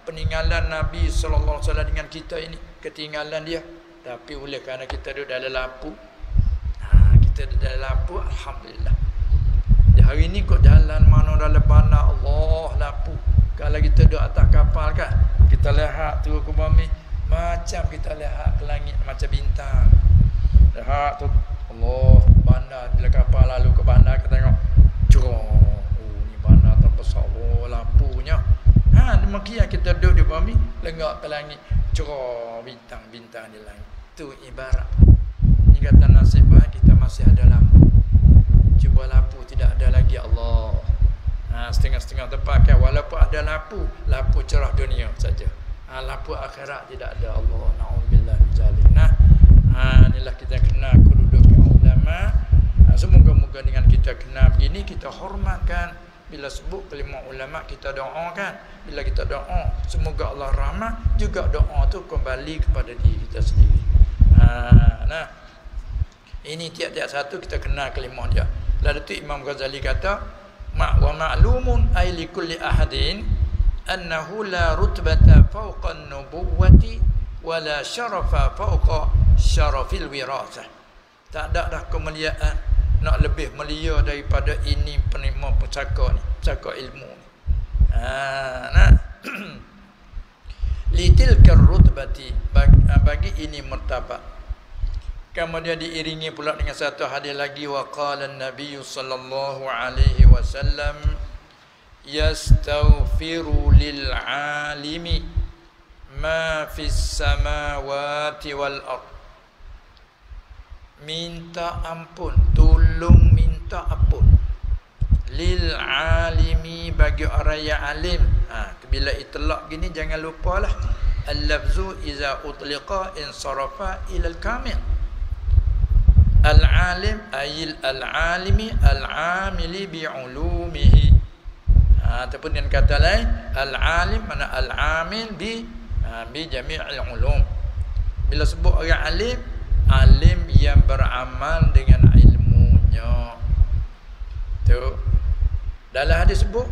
peninggalan Nabi sallallahu alaihi wasallam dengan kita ini, ketinggalan dia, tapi oleh kerana kita duduk dalam lampu, alhamdulillah. Di hari ni kok jalan mana dalam bandar, Allah lampu. Kalau kita duduk atas kapal kan, kita lihat turun ke bumi, macam kita lihat ke langit macam bintang. Lihat tu Allah bandar, bila kapal lalu ke bandar kita tengok cerah. Ni bandar terbesar, lampunya. Demikian kita duduk di bumi, lenggak ke langit, cerah bintang-bintang di langit. Itu ibarat. Ini kata nasib baik kita masih ada lampu. Cuba lampu tidak ada lagi, Allah. Setengah-setengah tempat kan, walaupun ada lampu cerah dunia saja. Lampu akhirat tidak ada, Allah. Na'udzubillah min zalik. Inilah kita kenal kedudukan ulama. Semoga-moga dengan kita kenal begini, kita hormatkan. Bila sebut kalimah ulama, kita doakan. Bila kita doa, semoga Allah rahmat, juga doa tu kembali kepada diri kita sendiri. Ini tiap-tiap satu kita kenal kalimah dia. Lalu tu Imam Ghazali kata, wa ma'lumun ay li kulli ahadin annahu la rutbata fawqa an-nubuwwati wa la syarafa fawqa syarafil wirasah. Tak ada dah kemuliaan nak lebih mulia daripada ini penerima pusaka ni, pusaka ilmu ni. Litilka rutbati, bagi ini martabat. Kemudian diiringi pula dengan satu hadis lagi, wa qala an-nabiy sallallahu alaihi wasallam yastaghfiru lil alimi ma fis samawati wal ard. Minta ampun, tolong minta ampun lil alimi, bagi orang yang alim. Bila itlaq gini jangan lupalah al-lafzu iza utliqa insarafa ila al-kamil. Al-alim ayil al-alimi al-amili bi'ulumihi. Ataupun dengan kata lain, al-alim mana al-amil bi jami'il ulum. Bila sebut orang alim, alim yang beramal dengan ilmunya. Tu dalam hadis sebut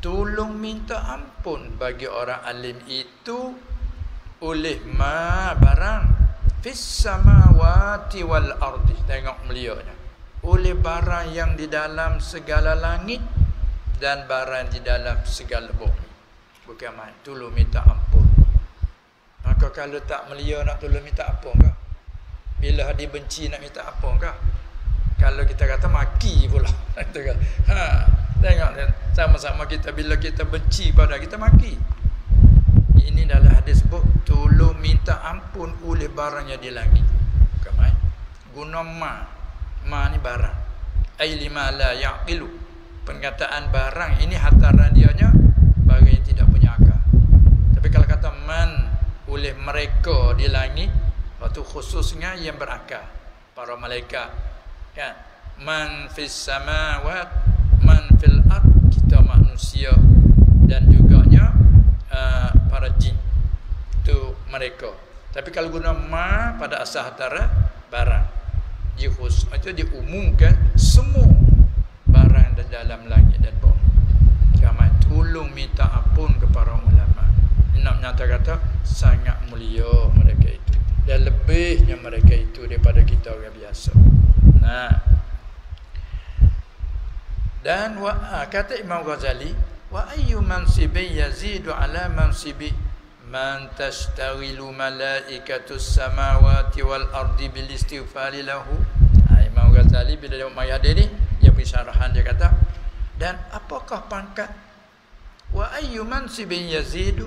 tolong minta ampun bagi orang alim itu oleh barang fis samawati wal ardi. Tengok mulianya, oleh barang yang di dalam segala langit dan barang di dalam segala bumi. Bukan main, tolong minta ampun. Maka kalau tak melia nak tolong minta apa kah? Bila dibenci nak minta apa kah? Kalau kita kata maki pula. Tengok sama-sama kita bila kita benci pada kita maki. Ini dalam hadis sebut tolong minta ampun oleh barang yang di langit. Bukan guna ma ni barang. Ai lima la yaqilu. Perkataan barang ini hantaran dianya barang yang tidak punya akal. Tapi kalau kata man oleh mereka di langit, waktu khususnya yang berakal, para malaikat, kan? Man fis samawat, man fil ard, kita manusia dan juganya para jin. Itu mereka. Tapi kalau guna ma pada asal antara barang, itu diumumkan semua barang dalam langit dan bawah. Kami tolong minta ampun kepada ulama. Nak nyata kata sangat mulia mereka itu dan lebihnya mereka itu daripada kita orang biasa. Nah, dan kata Imam Ghazali, wa ayyu mansibin yazidu ala mansibi man tastaghilu malaikatus samawati wal ardi bil istighfari lahu. Imam Ghazali bila dia mai hadis ni, dia beri syarahan, dia kata, dan apakah pangkat wa ayyu mansibin yazidu,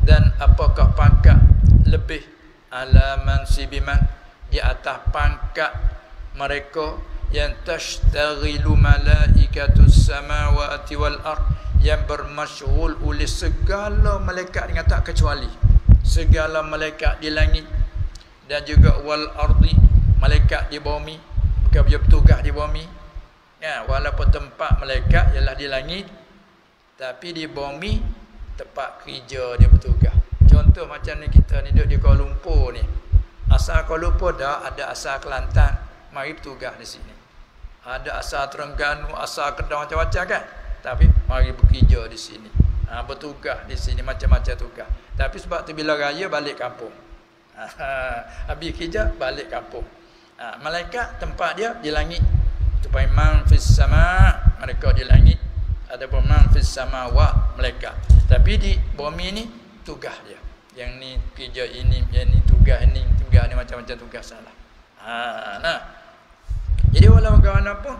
dan apakah pangkat lebih ala mansibiman, di atas pangkat mereka yang tashtaghilu malaikatus samawati wal ard, yang bermasyghul oleh segala malaikat dengan tak kecuali segala malaikat di langit dan juga wal ardi, malaikat di bumi, bukan dia bertugas di bumi ya, walaupun tempat malaikat ialah di langit, tapi di bumi tempat kerja dia bertugas. Contoh macam ni, kita ni duduk di Kuala Lumpur ni, asal Kuala Lumpur dah, ada asal Kelantan, mari bertugas di sini. Ada asal Terengganu, asal Kedah, macam-macam kan, tapi mari bekerja di sini, bertugas di sini, macam-macam tugas. Tapi sebab tu bila raya balik kampung, habis kerja balik kampung. Malaikat tempat dia di langit, supaya man fis sama, mereka di langit. Ada man fis samawat, malaikat. Tapi di bumi ni tugas dia. Yang ni kerja ini, yang ni tugas ni macam-macam tugas salah. Nah. Jadi walau bagaimanapun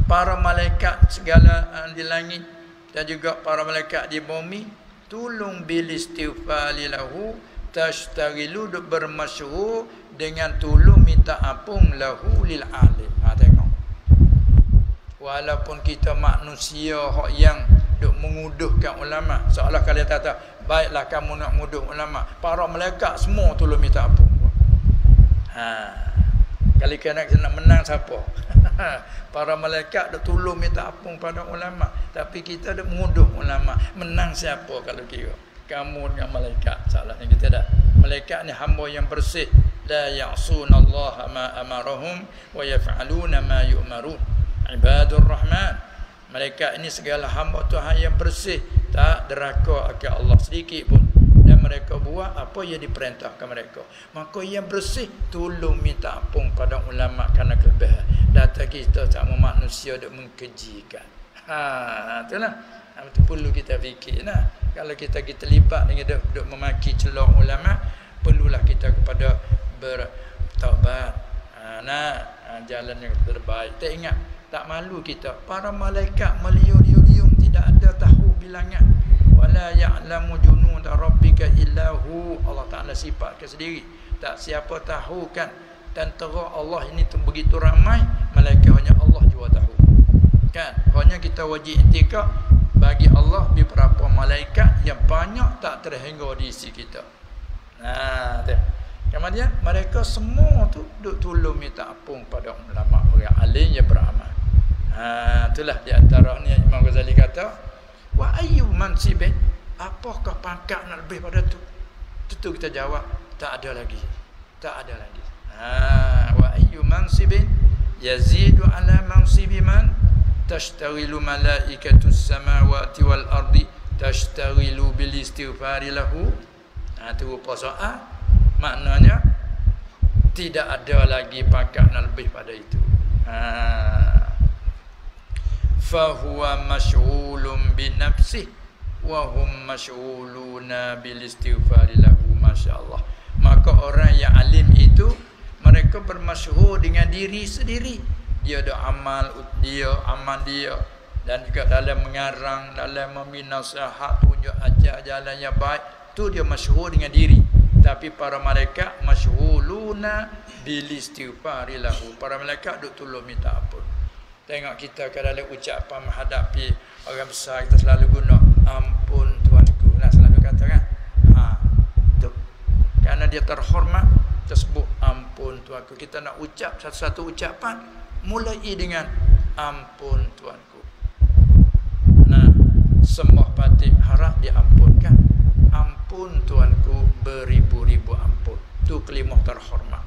para malaikat segala di langit dan juga para malaikat di bumi tolong bil istighfari lahu, tashtaghilu, bermasyhur dengan tolong minta ampun lahu lil alim. Tengok. Walaupun kita manusia yang duk menguduhkan ulama, seolah kalian kata baiklah kamu nak menguduh ulama, para malaikat semua tolong minta ampun. Kali kena nak menang siapa? Para malaikat duk tolong minta ampun pada ulama, tapi kita duk menguduh ulama, menang siapa kalau kira? Kamu dengan malaikat. Salahnya kita dah. Malaikat ni hamba yang bersih, la ya'sunallaha ma amarahum wa yaf'aluna ma yu'marun. Ibadur Rahman. Malaikat ini segala hamba Tuhan yang bersih, tak deraka akan Allah sedikit pun, dan mereka buat apa yang diperintahkan mereka. Maka yang bersih tolong minta ampun pada ulama kerana kelebihan. Data kita sama manusia duk mengkejikan. Itulah. Itu perlu kita fikir. Kalau kita libat dengan duk memaki celak ulama, perlulah kita kepada bertaubat. Jalan yang terbaik. Tak ingat, tak malu kita. Para malaikat meliung-liung, tidak ada tahu bilangan. Wala ya'lamu junuda rabbika illa hu. Allah Ta'ala sifatkan sendiri, tak siapa tahu kan tentera Allah ini tu begitu ramai, malaikat hanya Allah jua tahu kan. Hanya kita wajib intikak bagi Allah beberapa malaikat yang banyak tak terhingga di isi kita. Kemudian mereka semua tu duk tolong minta ampun pada ulama, orang alim yang beramal. Itulah di antara ni Imam Ghazali kata, wa ayyu mansibin, apakah pangkat nak lebih pada tu? Tentu kita jawab, tak ada lagi. Tak ada lagi. Wa ayyu mansibin yazidu ala mansibi man tashtaghilu malaikatus samawati wal ardi tashtaghilu bil istighfari lahu. Itu rupa soal. Maknanya tidak ada lagi pangkat nak lebih pada itu. Fahuwa masyghulun bi nafsihi wa hum masyghuluna bil istighfari lahu. masya-Allah. Maka orang yang alim itu mereka bermasyhur dengan diri sendiri. Dia ada amal dia, dan juga dalam mengarang, dalam membina nasihat, tunjuk ajar jalan yang baik, tu dia masyhur dengan diri. Tapi para malaikat masyhuluna bil istighfari lahu. Para malaikat duk tolong minta ampun. Tengok kita ke dalam ucapan menghadapi orang besar, kita selalu guna ampun tuanku. Nak selalu kata kan? Tu. Kerana dia terhormat, tersebut ampun tuanku. Kita nak ucap satu-satu ucapan mulai dengan ampun tuanku. Nah, sembah patih harap diampunkan. Ampun tuanku, beribu-ribu ampun. Tu kalimah terhormat.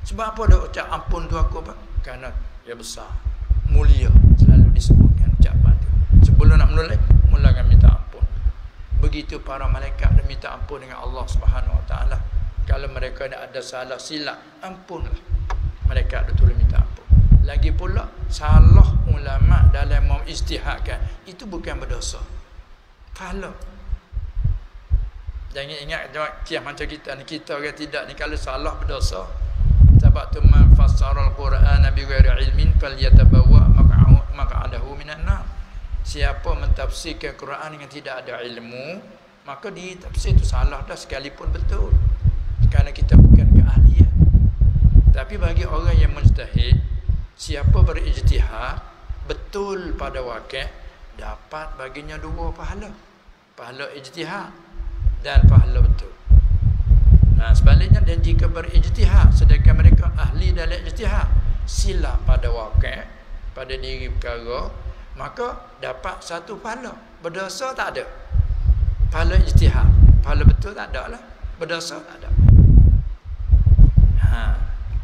Sebab apa dia ucap ampun tuanku apa? Kerana dia besar, mulia, selalu disebutkan ucapan tu. Sebelum nak mulakan minta ampun. Begitu para malaikat dia minta ampun dengan Allah Subhanahu Wa Taala. Kalau mereka ada salah silap, ampunlah. Mereka ada tolong minta ampun. Lagi pula salah ulama dalam mengijtihadkan itu bukan berdosa. Pahala. Jangan ingat kias macam kita ni, kita orang tidak ni kalau salah berdosa. Sebab tu man fassara al-Quran bi ghairi ilmin falyatabawwa maq'adahu minan nar. Siapa mentafsirkan Quran dengan tidak ada ilmu, maka di tafsir itu salah dah sekalipun betul. Kerana kita bukan keahlian. Tapi bagi orang yang mujtahid, siapa berijtihad betul pada wakil, dapat baginya dua pahala. Pahala ijtihad dan pahala betul. Nah, sebaliknya, dan jika berijtihad sedangkan mereka ahli dalam ijtihad, silap pada wakil, pada diri perkara, maka dapat satu pahala. Berdosa tak ada. Pahala ijtihad, pahala betul tak ada lah. Berdosa tak ada.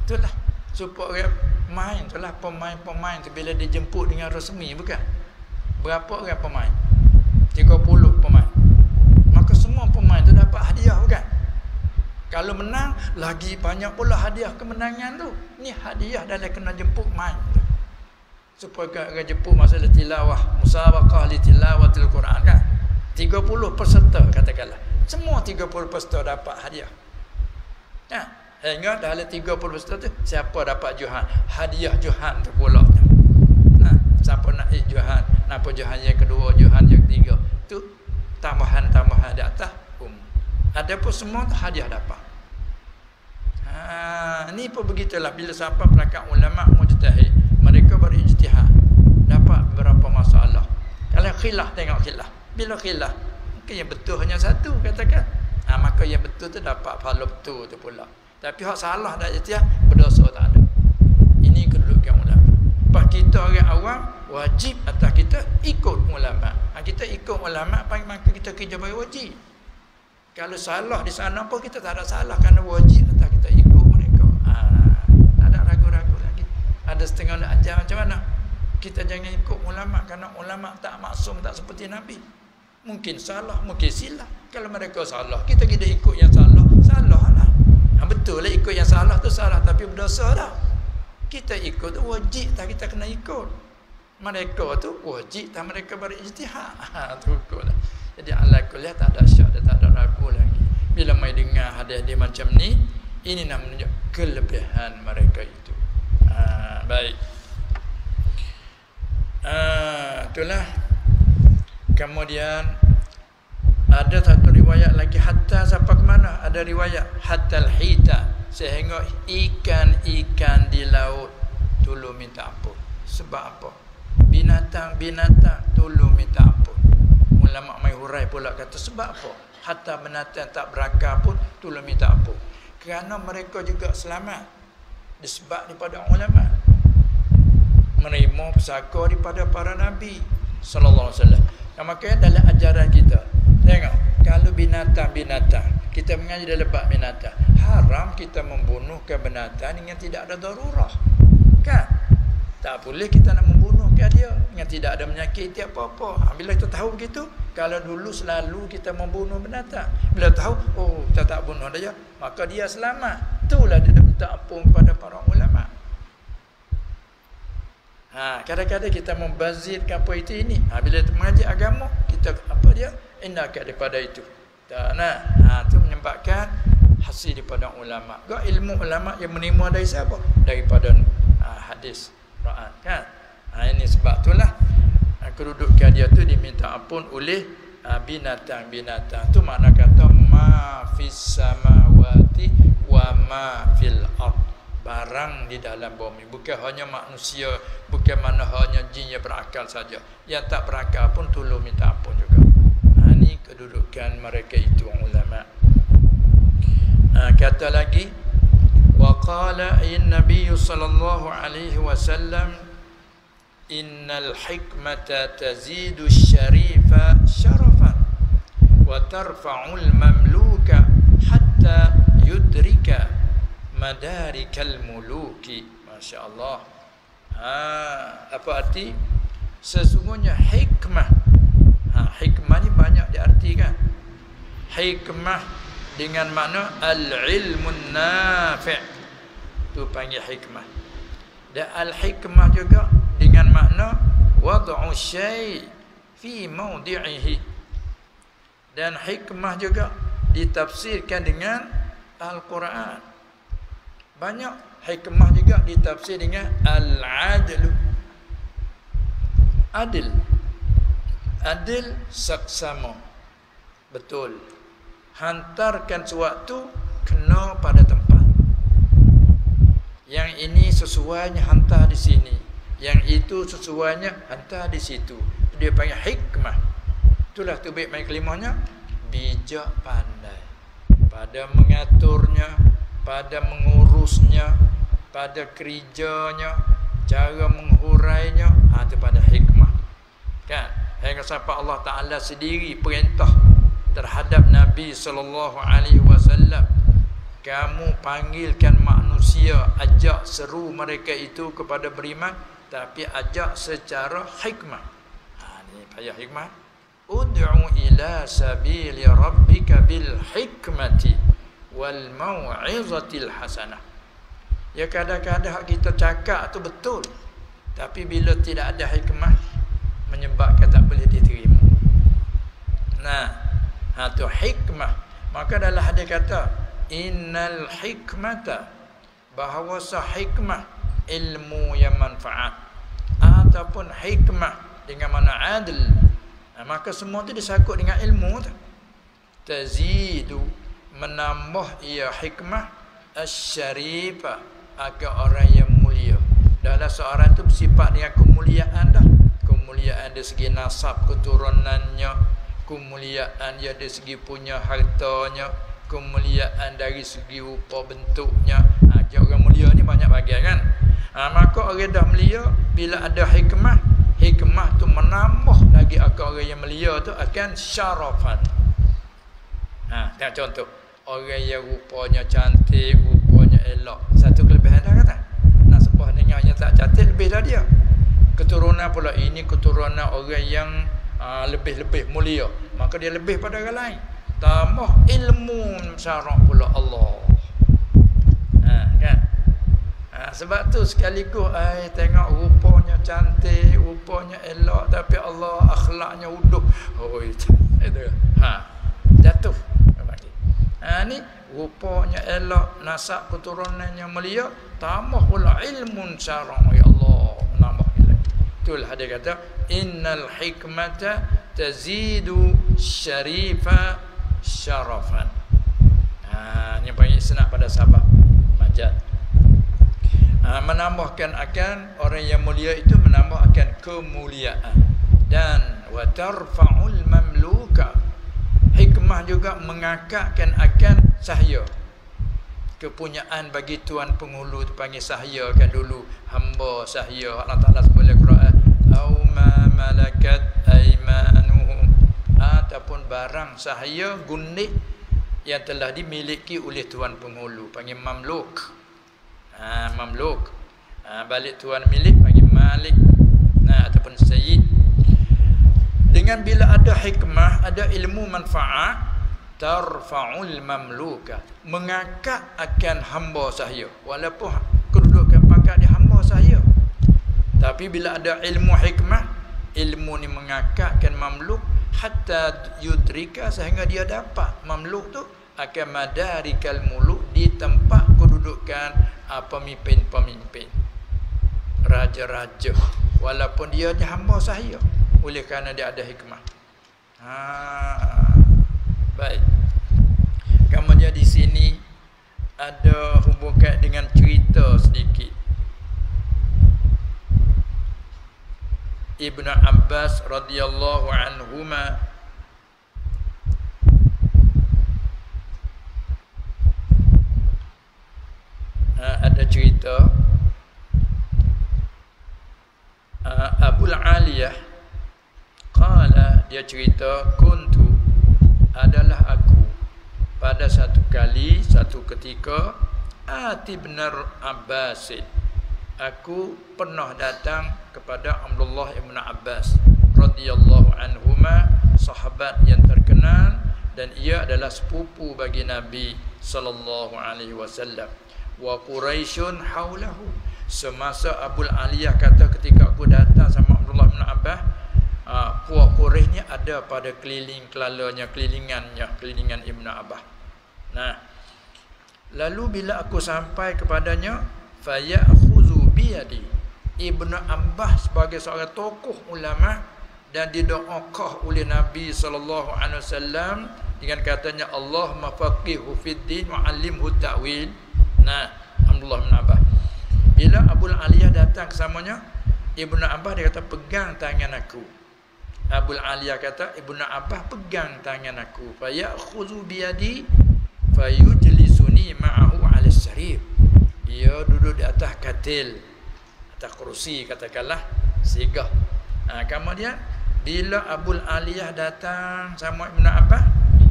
Itulah supaya main, itulah pemain-pemain tu bila dijemput dengan resmi, bukan? Berapa orang pemain? 30 pemain. Maka semua pemain tu dapat hadiah, bukan? Kalau menang, lagi banyak pula hadiah kemenangan tu. Ni hadiah dalam kena jemput main tu. Supaya orang jemput masalah tilawah, musabaqah li tilawatil Quran kan. 30 peserta katakanlah. Semua 30 peserta dapat hadiah. Hingga dalam 30 peserta tu, siapa dapat Johan? Hadiah Johan tu pula. Siapa nak Johan? Napa Johan yang kedua, Johan yang ketiga? Tu tambahan-tambahan di atas. Adapun semua tu hadiah dapat. Ni pun begitulah bila sampai pelakar ulama mujtahid, mereka berijtihad, dapat beberapa masalah. Kalau khilaf, tengok khilaf. Bila khilaf, mungkin yang betul hanya satu katakan. Maka yang betul tu dapat pahala betul tu pula. Tapi hak salah dah ijtihad, berdosa tak ada. Ini kedudukan ulama. Pak kita orang awam wajib atas kita ikut ulama. Kita ikut ulama, maka kita kerja bagi wajib. Kalau salah di sana pun kita tak ada salah, kerana wajib atas kita ikut mereka. Tak ada ragu-ragu lagi. Ada setengah nak ajar macam mana? Kita jangan ikut ulama, kerana ulama tak maksum, tak seperti Nabi. Mungkin salah, mungkin silap. Kalau mereka salah, kita ikut yang salah, salah lah. Betul lah ikut yang salah tu salah, tapi berdosa dah. Kita ikut tu wajib, tak kita kena ikut. Mereka tu wajib, tak mereka berijtihad. Tu ikut lah. Jadi ala kuliah tak ada syak dan tak ada ragu lagi. Bila mai dengar hadis-hadis macam ni, ini nak menunjuk kelebihan mereka itu. Baik. Itulah. Kemudian ada satu riwayat lagi, hatta sampai ke mana? Ada riwayat hatta al-hita, sehingga ikan-ikan di laut tolong minta ampun. Sebab apa? Binatang-binatang tolong minta ampun. Ulama mai hurai pula kata sebab apa? Hatta binatang tak berakal pun tolong minta ampun. Kerana mereka juga selamat disebab daripada ulama. Menerima pesaka daripada para nabi sallallahu alaihi wasallam. Makanya dalam ajaran kita, tengok, kalau binatang-binatang, kita mengaji dalam bab binatang, haram kita membunuh ke binatang dengan tidak ada darurah. Kan? Tak boleh kita nak membunuh ke dia dengan tidak ada menyakiti apa-apa. Bila kita tahu begitu, kalau dulu selalu kita membunuh binatang, bila tahu, kita tak bunuh dia, maka dia selamat. Itulah dia minta ampun kepada para ulama. Kadang-kadang kita membazirkan apa itu ini. Bila mengaji agama, kita apa dia? Enak daripada itu. Tak nak. Itu menyebabkan mesti daripada ulama. Gak ilmu ulama yang menerima dari siapa? Daripada hadis Quran kan. Ini sebab itulah kedudukan dia tu diminta ampun oleh binatang-binatang. Tu makna kata ma fis samawati wa ma fil ard. Barang di dalam bumi, bukan hanya manusia, bukan mana hanya jin yang berakal saja. Yang tak berakal pun tolong minta ampun juga. Ini kedudukan mereka itu ulama. Kata lagi, wa qala an-nabiy sallallahu alaihi wasallam innal hikmata tazidu syarifa syarafan wa tarfa'ul mamluka hatta yudrika madarikal muluki. Masya Allah. Apa arti? Sesungguhnya hikmah. Hikmah ni banyak diartikan. Hikmah dengan makna al-ilmun nafi', tu panggil hikmah. Dan al-hikmah juga dengan makna wad'u syai' fi mawdi'ihi. Dan hikmah juga ditafsirkan dengan Al-Quran. Banyak hikmah juga ditafsir dengan al-adlu. Adil. Adil saksama. Betul. Hantarkan sesuatu kena pada tempat. Yang ini sesuainya hantar di sini. Yang itu sesuainya hantar di situ. Dia panggil hikmah. Itulah tu baik main kelimanya. Bijak pandai. Pada mengaturnya, pada mengurusnya, pada kerjanya, cara menghurainya. Itu pada hikmah. Kan? Hingga sampai Allah Ta'ala sendiri perintah terhadap Nabi sallallahu alaihi wasallam, kamu panggilkan manusia, ajak seru mereka itu kepada beriman, tapi ajak secara hikmah. Ini payah hikmah. Ud'u ila sabili rabbika bil hikmati wal mau'izatil hasanah. Ya kadang-kadang kita cakap tu betul, tapi bila tidak ada hikmah menyebabkan tak boleh diterima. Tu hikmah. Maka dalam hadis kata innal hikmata, bahawa hikmah ilmu yang manfaat, ataupun hikmah dengan mana adil. Maka semua tu disangkut dengan ilmu tu. Tazidu, menambah ia hikmah asy-syarifah, agar orang yang mulia. Dalam seorang tu bersifat dengan kemuliaan dah. Kemuliaan dari segi nasab keturunannya, kemuliaan dia dari segi punya hartanya, kemuliaan dari segi rupa bentuknya. Jadi orang mulia ni banyak bagian kan. Maka orang dah mulia, bila ada hikmah, hikmah tu menambah lagi akan orang yang mulia tu akan syarafan. Tengok contoh, orang yang rupanya cantik, rupanya elok, satu kelebihan dah kata. Nak sebab dengan yang tak cantik lebih dah dia. Keturunan pula ini keturunan orang yang lebih-lebih mulia, maka dia lebih pada orang lain. Tambah ilmu syarak pula Allah. Kan? Sebab tu sekaligus tengok rupanya cantik, rupanya elok, tapi Allah akhlaknya uduh. Itu. Jatuh. Ni rupanya elok, nasab keturunannya mulia, tambah pula ilmu syarak ya Allah, menambah lagi. Itulah dia kata innal hikmata tazidu syarifa syarafan. Ini panggil senang pada sahabat majaz. Menambahkan akan orang yang mulia itu, menambah akan kemuliaan. Dan wa tarfa'ul mamluka, hikmah juga mengangkatkan akan sahaya. Kepunyaan bagi tuan penghulu itu panggil sahaya kan dulu. Hamba sahaya. Allah Ta'ala sebut dalam Quran, au ma malakat aymanuhum, ataupun barang sahaya gundik yang telah dimiliki oleh tuan penghulu, panggil mamluk. Mamluk. Balik tuan milik panggil malik. Ataupun sayyid. Dengan bila ada hikmah, ada ilmu manfaat, tarfa'ul mamluka, mengangkat akan hamba sahaya. Walaupun kedudukan pakar dia hamba sahaya, tapi bila ada ilmu hikmah, ilmu ni mengangkatkan mamluk hatta yudrika, sehingga dia dapat mamluk tu akan madarikal muluk, di tempat kedudukan pemimpin-pemimpin, raja-raja, walaupun dia hamba saya, oleh kerana dia ada hikmah. Baik. Kemudian di sini ada hubungan dengan cerita sedikit. Ibnu Abbas radhiyallahu anhuma ada cerita Abul Aliyah qala, dia cerita, kuntu, adalah aku pada satu kali, satu ketika, Ibnu Abbas, aku pernah datang kepada Abdullah ibn Abbas radhiyallahu anhuma, sahabat yang terkenal, dan ia adalah sepupu bagi Nabi sallallahu alaihi wasallam. Wa Quraisyun haulahu, semasa Abul Aliyah kata ketika aku datang sama Abdullah bin Abbas, puak Quraisy ni ada pada keliling kelalanya, kelilingan Ibnu Abbas. Nah, lalu bila aku sampai kepadanya, fayakhuzu biyadi, Ibnu Abbas sebagai seorang tokoh ulama dan didoakan oleh Nabi sallallahu alaihi wasallam dengan katanya, Allahumma faqihu fid din wa 'allimhu ta'wil. Nah, Abdullah bin Abbas, bila Abul Aliyah datang ke samanya, Ibnu Abbas dia kata, pegang tangan aku. Abul Aliyah kata, Ibnu Abbas pegang tangan aku. Fa ya'khudhu biyadi fa yujlisuni ma'ahu 'ala as-sarir. Dia duduk di atas katil, atas kerusi katakanlah, segah. Kemudian bila Abul Aliyah datang sama Ibnu Abbas,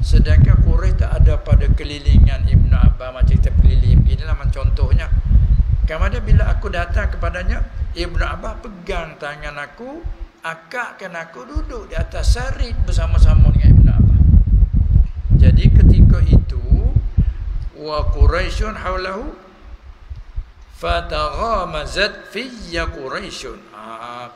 sedangkan Quraisy tak ada pada kelilingan Ibnu Abbas, macam kita keliling beginilah contohnya. Kemudian bila aku datang kepadanya, Ibnu Abbas pegang tangan aku, akakkan aku duduk di atas sarit bersama-sama dengan Ibnu Abbas. Jadi ketika itu, wa Quraisyun haulahu fataghamazat fiyya Quraisyun.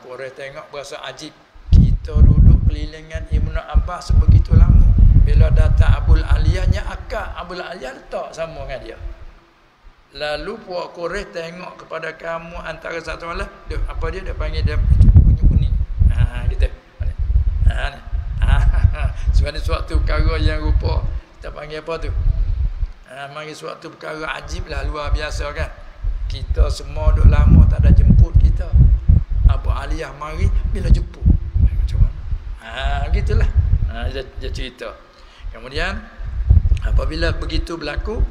Quraisy tengok berasa ajib, kita duduk kelilingan Ibnu Abbas sebegitu lama. Bila datang Abul Aliyahnya, akak Abul Aliyah letak sama dengan dia. Lalu puak Quraisy tengok kepada kamu antara satu sama lain, apa dia panggil dia kuning-kuning. Gitu. Sebenarnya suatu perkara yang rupa, kita panggil apa tu? Mari suatu perkara ajib lah, luar biasa kan. Kita semua duk lama tak ada jemput kita. Abu Aliyah mari bila jemput. Macam mana? Gitulah. Dia cerita. Kemudian apabila begitu berlaku,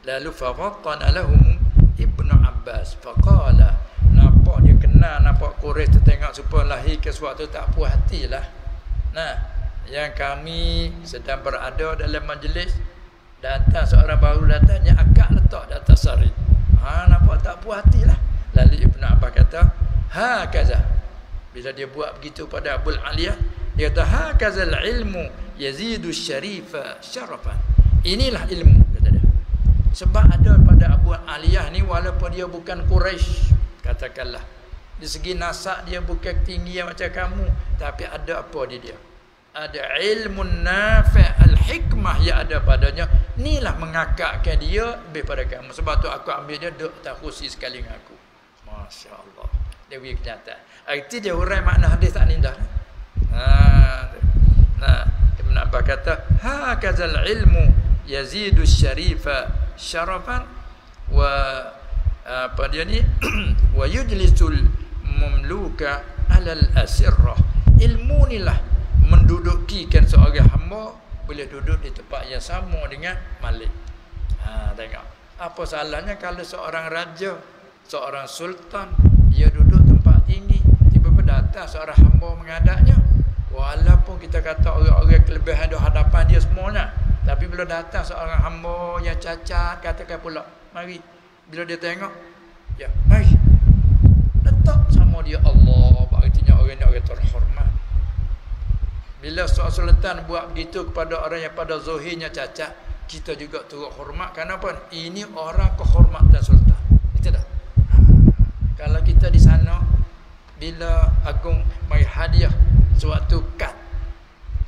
lalu fawattana lahum Ibnu Abbas faqala, nampak dia kenal, nampak Quraisy tengok supaya lahir ke suatu tak puas hatilah. Nah, yang kami sedang berada dalam majlis, datang seorang baru datangnya, akak letak di atas sarit. Nampak tak puas hatilah. Lalu Ibnu Abbas kata, hakaza. Bila dia buat begitu pada Abul Aliyah, dia kata, hakazal ilmu yazidu syarifa syarafan. Inilah ilmu, kata dia. Sebab ada pada Abu Aliyah ni, walaupun dia bukan Quraisy, katakanlah di segi nasab dia bukan tinggi macam kamu, tapi ada apa di dia? Ada ilmu nafi' al-hikmah yang ada padanya. Inilah mengakakkan dia lebih pada kamu. Sebab tu aku ambil dia duduk tak kursi sekali dengan aku. Masya Allah. Dia beri kenyataan. Itu dia hurai makna hadis tak indah. Ibn Abbas kata, hakazal ilmu yazidu syarifa syarafan wa apa dia ni wa yujlisul mamluka alal asirrah. Ilmu inilah mendudukikan seorang hamba boleh duduk di tempat yang sama dengan malik. Tengok. Apa salahnya kalau seorang raja, seorang sultan, dia duduk tempat tinggi, tiba-tiba datang seorang hamba menghadapnya. Walaupun kita kata orang-orang kelebihan di hadapan dia semuanya, tapi bila datang seorang hamba yang cacat, katakan pula, mari. Bila dia tengok, ya, mari. Letak sama dia Allah, artinya orang ni orang terhormat. Bila seorang sultan buat begitu kepada orang yang pada zahirnya cacat, kita juga turut hormat. Kenapa? Ini orang kehormatan sultan. Itu dah. Kalau kita di sana, bila agung mai hadiah suatu kad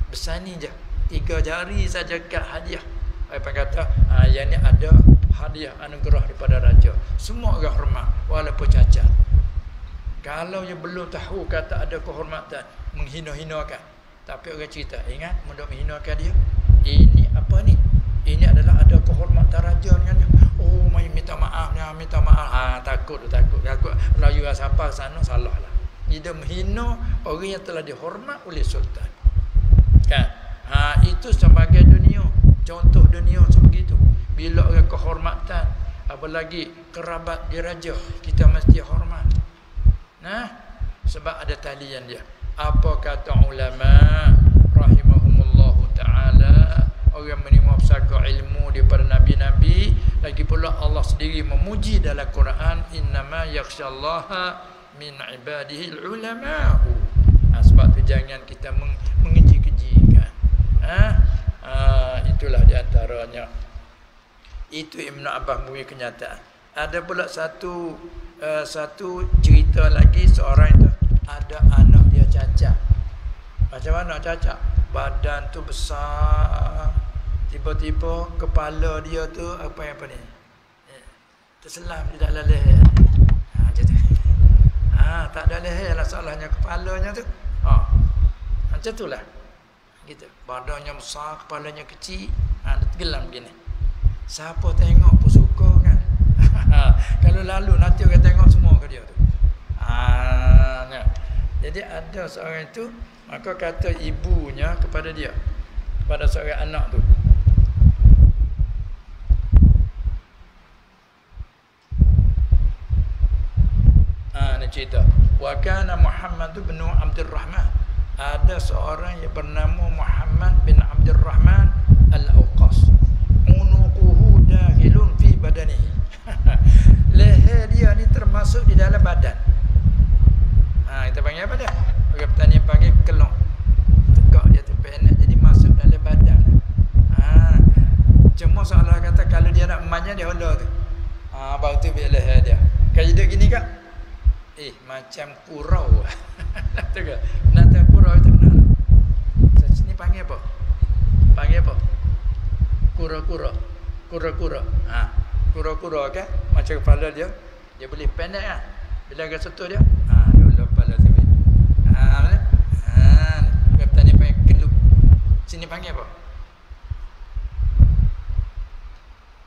besar ni je, 3 jari saja kad hadiah, Apa kata, yang ni ada hadiah anugerah daripada raja. Semua orang hormat walaupun cacat. Kalau yang belum tahu kata ada kehormatan, menghina-hinakan. Tapi orang cerita, ingat mudah menghinakan dia. Ini apa ni? Ini adalah ada kehormatan raja dengan dia. Oh, mai minta maaf ni, minta maaf. Takut. Layu siapa sana salah lah. Dia menghina orang yang telah dihormat oleh sultan. Kan? Itu sebagai dunia. Contoh dunia sebegitu. Bila orang kehormatan, apalagi kerabat diraja, kita mesti hormat. Nah, sebab ada talian dia. Apa kata ulama rahimahumullahu ta'ala, orang menerima pusaka ilmu daripada nabi-nabi, lagi pula Allah sendiri memuji dalam Quran, innama yakhsyallaha min ibadihi ulama'u. Sebab tu jangan kita mengeji-kejikan. Itulah di antaranya. Itu Ibn Abbas punya kenyataan. Ada pula satu cerita lagi, seorang itu ada anak dia cacat. Macam mana cacat? Badan tu besar. Tiba-tiba kepala dia tu apa ni? Terselam di dalam leher. Macam tu. Tak ada leher lah salahnya, kepalanya tu. Macam itulah. Gitu. Badannya besar, kepalanya kecil. Tenggelam begini. Siapa tengok pun suka kan. Kalau lalu nanti orang tengok semua ke dia tu. Jadi ada seorang itu, maka kata ibunya kepada dia, kepada seorang anak tu, ni cerita, wa kana Muhammad bin Abdurrahman, ada seorang yang bernama Muhammad bin Abdurrahman al-Awqas, unuquhu dakhilun fi badanihi. Leher dia ni termasuk di dalam badan. Kita panggil apa dia? Orang petani panggil kelong. Tegak dia tu pendek, jadi masuk dalam badan. Cuma seolah kata kalau dia nak emannya dia hola tu. Baru tu biar leher dia. Kalau hidup gini kak, macam kurau. Tu ke? Nak tahu kurau itu kenal? Sini panggil apa? Panggil apa? Kura-kura. Kura-kura. Kura-kura kan? Macam kepala dia. Dia boleh pendek kan? Bila agak sentuh dia, dia ular kepala tu. Petani panggil kelup. Sini panggil apa?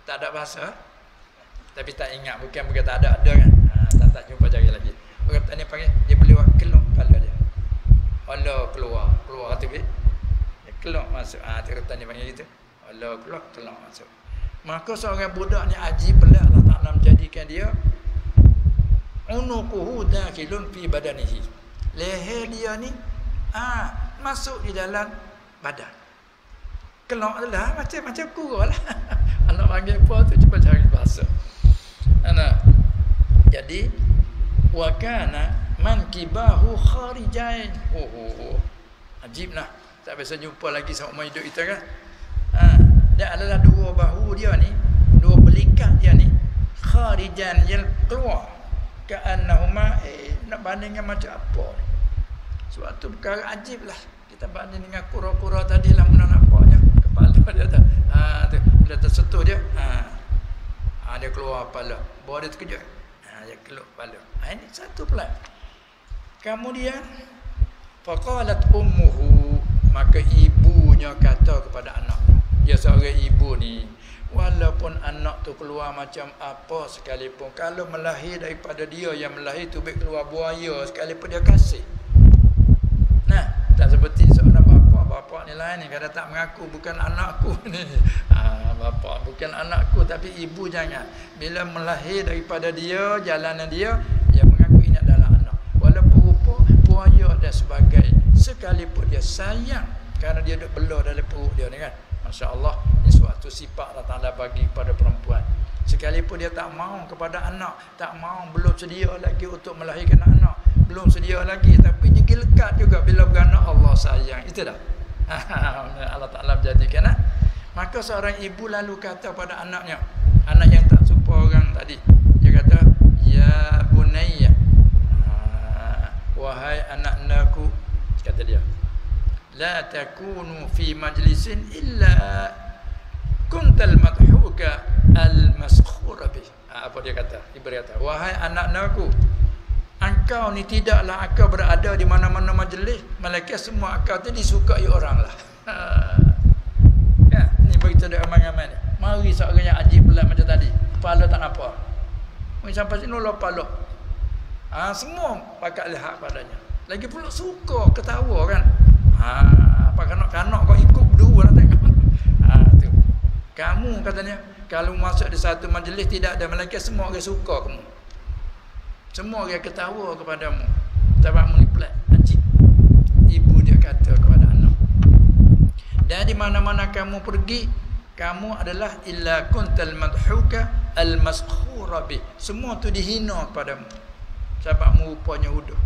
Tak ada bahasa. Tapi tak ingat, bukan tak ada kan? Tak jumpa cari lagi. Orang petani panggil, dia boleh buat kelup kepala dia. Allah keluar tu dia keluar masuk. Tu petani panggil gitu. Allah keluar masuk. Maka seorang budak ni ajib pelik Allah Ta'ala menjadikan dia unuquhu dakhilun fi badanihi. Leher dia ni masuk di dalam badan. Kelok lah macam kurang lah. Anak panggil apa tu cuba cari bahasa. Jadi wa kana mankibahu kharijain. Ajib lah. Tak biasa jumpa lagi sama hidup kita kan. Dia adalah dua bahu dia ni, dua belikat dia ni kharijan, yang keluar. Ka'annahuma nak bandingkan macam apa ni. Sebab tu perkara ajib lah. Kita banding dengan kura-kura tadi lah, mana nampaknya kepala dia tu. Tu bila tersentuh dia, dia keluar kepala. Bawa dia terkejut. Dia keluar kepala. Ini satu pula. Kemudian faqalat ummuhu, maka ibunya kata kepada anak. Dia seorang ibu ni, walaupun anak tu keluar macam apa sekalipun, kalau melahir daripada dia yang melahir tu baik keluar buaya sekalipun, dia kasih. Tak seperti seorang bapa ni lain ni, kadang tak mengaku bukan anakku ni. Bapa bukan anakku, tapi ibu jangan. Bila melahir daripada dia, jalanan dia mengaku ini adalah anak. Walaupun rupa buaya dan sebagainya, sekalipun dia sayang kerana dia duduk belah dalam perut dia ni kan. Masya Allah, ini suatu sifat Allah Ta'ala bagi kepada perempuan. Sekalipun dia tak mahu kepada anak, tak mahu, belum sedia lagi untuk melahirkan anak, belum sedia lagi, tapi nyegil lekat juga bila beranak, Allah sayang. Itu dah Allah Ta'ala menjadikan. Maka seorang ibu lalu kata pada anaknya, anak yang tak suka orang tadi, dia kata, ya bunayya, wahai anak-anakku, kata dia, la takunu fi majlisin illa kuntal madhuka al-maskhura bih. Apa dia kata? Ibrahim kata, wahai anak-anakku, engkau ni tidaklah engkau berada di mana-mana majlis, melainkan semua engkau tu disukai orang lah. Ya, ni berita dia aman-aman ni. Mari seorang yang ajib pula macam tadi. Kepala tak apa. Sampai sini lo kepala. Semua pakat lihat padanya. Lagi pula suka ketawa kan. Apa kanak-kanak kau ikut berdua lah tengok. Tu. Kamu katanya kalau masuk di satu majlis tidak ada melainkan semua orang suka kamu. Semua orang ketawa kepadamu. Sebab mu ni pelik ajib. Ibu dia kata kepada anak. Dan di mana-mana kamu pergi, kamu adalah illa kuntal madhuka al-maskhura bih. Semua tu dihina kepadamu. Sebab mu rupanya huduh.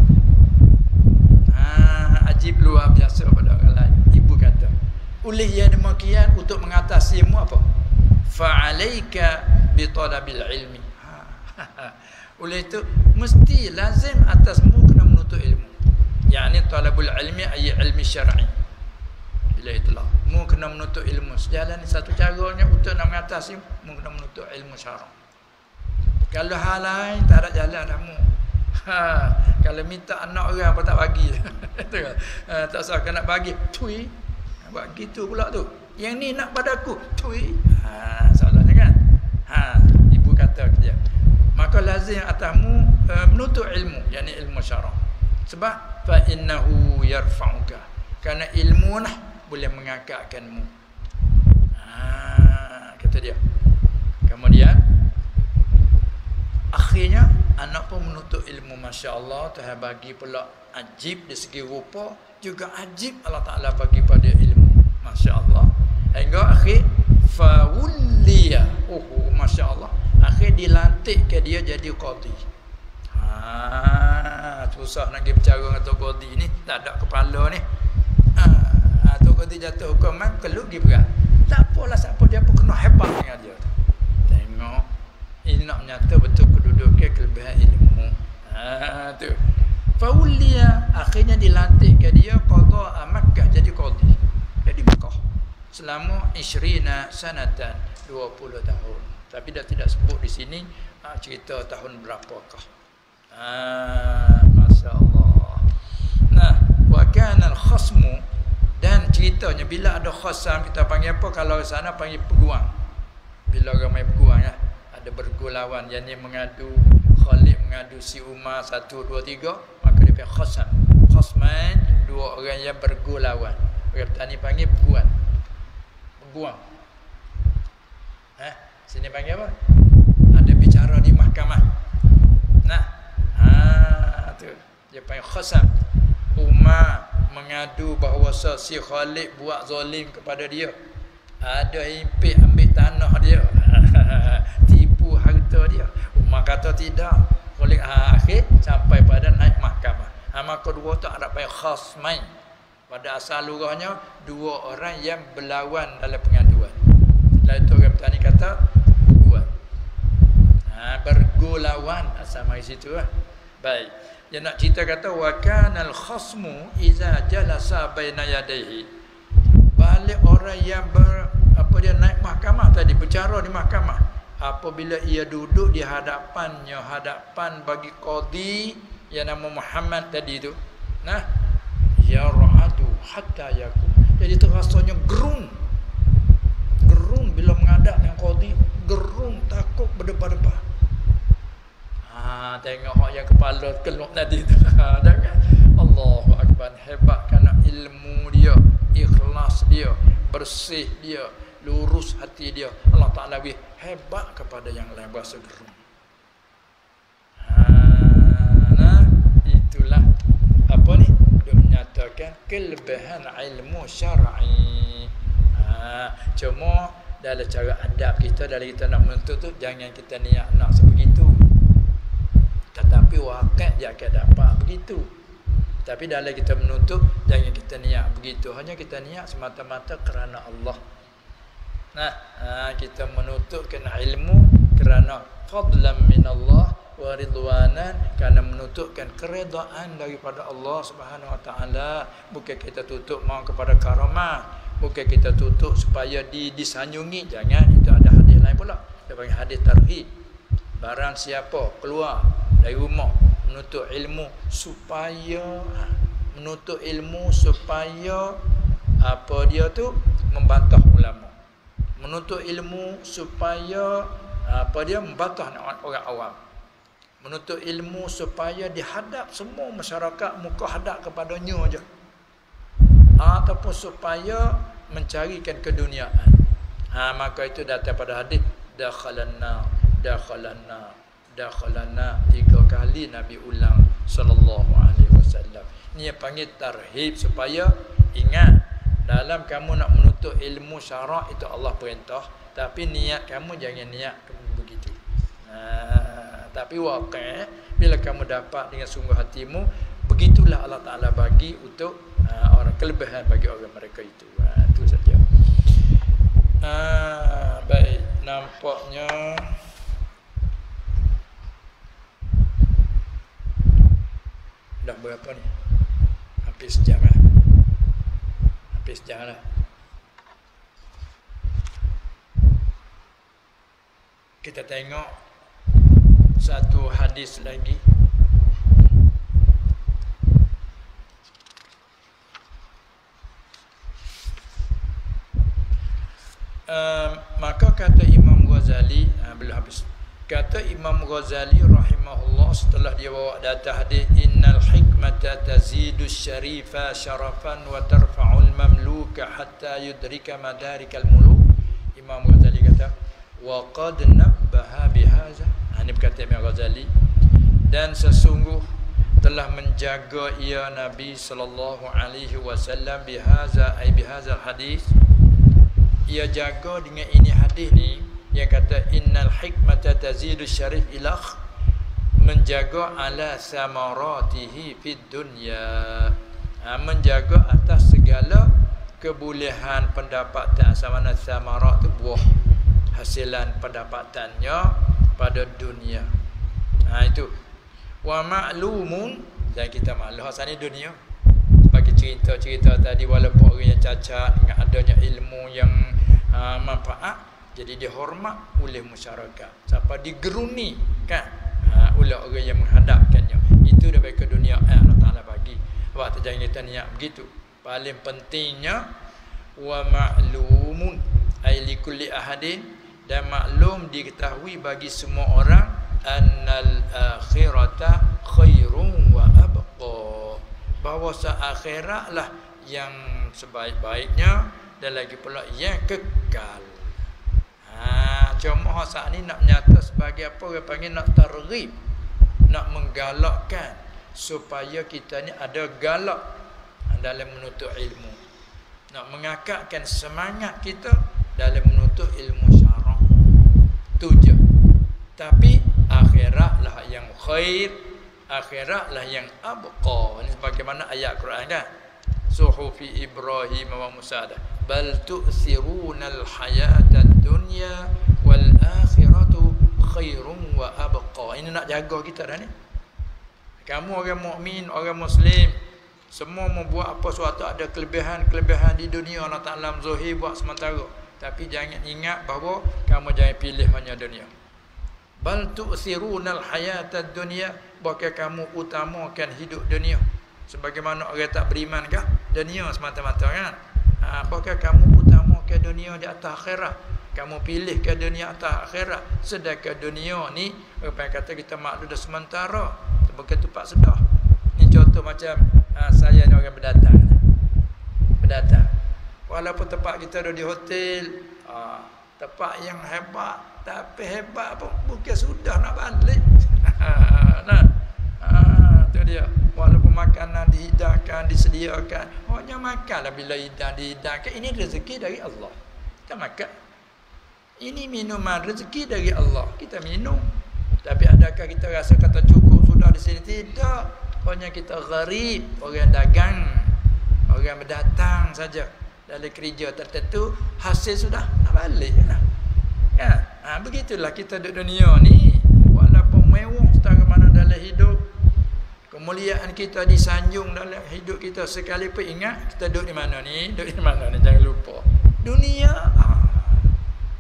Ajib luar biasa pada orang lain. Ibu kata, oleh yang demikian untuk mengatasi mu apa? Fa'alaika bi talabil ilmi. Oleh itu mesti lazim atasmu kena menuntut ilmu. Yakni talabul ilmi ay ilmi syar'i. Bila itulah mu kena menuntut ilmu. Sejalan satu caranya untuk nak mengatasi mu kena menuntut ilmu syar'i. Kalau hal lain tak ada jalan dah mu. Kalau minta anak orang apa tak bagi. Tak usah nak bagi. Tui. Buat gitu pula tu. Yang ni nak padaku. Tui. Soalannya kan. Ibu kata dia. Maka lazim atasmu menuntut ilmu, yakni ilmu syara'. Sebab fa innahu yarfa'uka. Karena ilmu lah boleh mengangkatkanmu. Kata dia. Kemudian akhirnya anak pun menuntut ilmu, masya-Allah. Tuhan bagi pula ajib dari segi rupa, juga ajib Allah Taala bagi pada ilmu, masya-Allah. Hingga akhir fawliya, masya-Allah. Akhir dilantik ke dia jadi qadi. Susah nak pergi bercara dengan Tok Qadi ni, tak ada kepala ni. Tok Qadi jatuh hukuman, keluk pergi berat. Tak apalah siapa dia pun kena hebat dengan dia. Tengok, ini nak menyata betul kedudukan kelebihan ilmu. Tu. Fawliya, akhirnya dilantik ke dia qadha Makkah, jadi qadi. Jadi Makkah selama 20 sanatan, 20 tahun. Tapi dia tidak sebut di sini cerita tahun berapakah. Masya-Allah. Nah, wa kana al-khasmu, dan ceritanya bila ada khasam kita panggil apa, kalau sana panggil peguam. Bila ramai peguam ya, ada bergulawan, yang ni mengadu, Khalid mengadu si Umar 1 2 3, maka dia panggil khasam. Khasman, dua orang yang bergulawan. Orang petani panggil peguam. Peguam. Sini panggil apa? Ada bicara di mahkamah. Nah, tu dia panggil khasam. Umar mengadu bahawa si Khalid buat zalim kepada dia. Ada impit ambil tanah dia. Tipu harta dia. Umar kata tidak. Khalid akhir sampai pada naik mahkamah. Maka dua tu ada panggil khasmain. Pada asal lurahnya dua orang yang berlawan dalam pengaduan. Lalu tu orang petani kata bergulawan, sama di situ lah. Baik. Dia nak cerita kata wa kanal khasmu iza jalasa baina yadayhi. Balik orang yang dia naik mahkamah tadi, bercara di mahkamah. Apabila ia duduk di hadapannya, hadapan bagi qadi yang nama Muhammad tadi tu. Nah, ya ra'adu hatta yakum. Jadi tu rasanya gerung. Gerung bila menghadap dengan qadi, gerung takut berdebar-debar. Tengok yang kepala keluk tadi tu. Jangan. Allahu Akbar, hebat kerana ilmu dia, ikhlas dia, bersih dia, lurus hati dia. Allah Ta'ala hebat kepada yang lain, berasa gerung. Nah, itulah apa ni? Dia menyatakan kelebihan ilmu syar'i. Cuma dalam cara adab kita, dalam kita nak menuntut tu, jangan kita niat nak sebegitu. Tetapi wakil dia akan dapat begitu. Tapi dalam kita menuntut, jangan kita niat begitu. Hanya kita niat semata-mata kerana Allah. Nah, kita menuntut kena ilmu kerana fadlan min Allah wa ridwanan, kerana menuntutkan keredaan daripada Allah Subhanahu wa taala. Bukan kita tutup mau kepada karamah. Bukan kita tutup supaya disanyungi. Jangan. Itu ada hadis lain pula. Dia panggil hadis tarhib. Barang siapa keluar dari rumah menuntut ilmu supaya apa dia tu membantah ulama. Menuntut ilmu supaya apa dia membantah orang awam. Menuntut ilmu supaya dihadap semua masyarakat muka hadap kepadanya aja. Ataupun supaya mencarikan keduniaan. Maka itu datang pada hadis dakhalanna 3 kali Nabi ulang sallallahu alaihi wasallam. Ni panggil tarhib supaya ingat dalam kamu nak menuntut ilmu syarak itu Allah perintah, tapi niat kamu jangan niat begitu. Tapi waqi' bila kamu dapat dengan sungguh hatimu, begitulah Allah Taala bagi untuk orang kelebihan bagi orang mereka itu. Itu saja. Baik, nampaknya dah berapa ni? Hampir sejam lah. Kita tengok satu hadis lagi. Maka kata Imam Ghazali, belum habis. Kata Imam Ghazali rahimahullah setelah dia bawa data hadis, innal hikmata tazidu syarifa syarafan wa tarfa'ul mamluka hatta yudrika madarikal muluk. Imam Ghazali kata wa qad nabbaha bihadza. Ini berkata Imam Ghazali, dan sesungguh telah menjaga ia Nabi sallallahu alaihi wasallam bihadza ay bihadzal hadis. Ia jaga dengan ini hadis ni yang kata innal hikmata tazidu syarif ilah, menjaga ala samaratihi fid dunya, menjaga atas segala kebolehan pendapatan. Sama samarat tu buah hasilan pendapatannya pada dunia. Itu wa ma'lumun, dan kita maklum asal ni dunia. Bagi cerita-cerita tadi, walaupun orang yang cacat dengan adanya ilmu yang manfaat, jadi dihormat oleh masyarakat. Siapa digeruni kan oleh orang yang menghadapkannya. Itu daripada keduniaan Allah Taala bagi. Waktu jangan kita niat begitu. Paling pentingnya wa ma'lumun ay likulli ahadin, dan maklum diketahui bagi semua orang, annal akhirata khairun wa abqa, bahawa akhirat lah yang sebaik-baiknya dan lagi pula yang kekal. Cuma saat ni nak nyata sebagai apa orang panggil nak targhib, nak menggalakkan supaya kita ni ada galak dalam menuntut ilmu, nak mengakakkan semangat kita dalam menuntut ilmu syarak. Tu je. Tapi akhirat lah yang khair, akhirat lah yang abqa. Ini sebagaimana ayat Quran kan, suhufi Ibrahim wa Musa, bal tu'thirunal hayatad dunya wal akhiratu khairun wa abqa. Ini nak jaga kita dah ni. Kamu orang mukmin, orang muslim, semua membuat apa suatu ada kelebihan-kelebihan di dunia. Allah Ta'ala zahir buat sementara, tapi jangan ingat bahawa kamu jangan pilih hanya dunia. Bal tu'thirunal hayatad dunya, bahkan kamu utamakan hidup dunia. Sebagaimana orang tak beriman kah dunia semata-mata kan? Bahkan kamu utamakan dunia di atas akhirat. Kamu pilih ke dunia atas akhirat. Sedangkan dunia ni orang kata kita maklum dah sementara, bukan tempat sedah. Ini contoh macam saya ni orang berdatang. Walaupun tempat kita ada di hotel, tempat yang hebat, tapi hebat pun bukan sudah nak balik. Itu dia. Walaupun makanan dihidangkan, disediakan, hanya makanlah bila hidang dihidangkan. Ini rezeki dari Allah, kita makan. Ini minuman rezeki dari Allah, kita minum. Tapi adakah kita rasa kata cukup sudah di sini? Tidak. Hanya kita gharib, orang dagang, orang berdatang saja. Dalam kerja tertentu, hasil sudah nak balik lah. Kan? Begitulah kita di dunia ni. Walaupun mewah setara mana dalam hidup, kemuliaan kita disanjung dalam hidup kita sekali pun ingat kita duduk di mana ni, duduk di mana ni, jangan lupa. Dunia,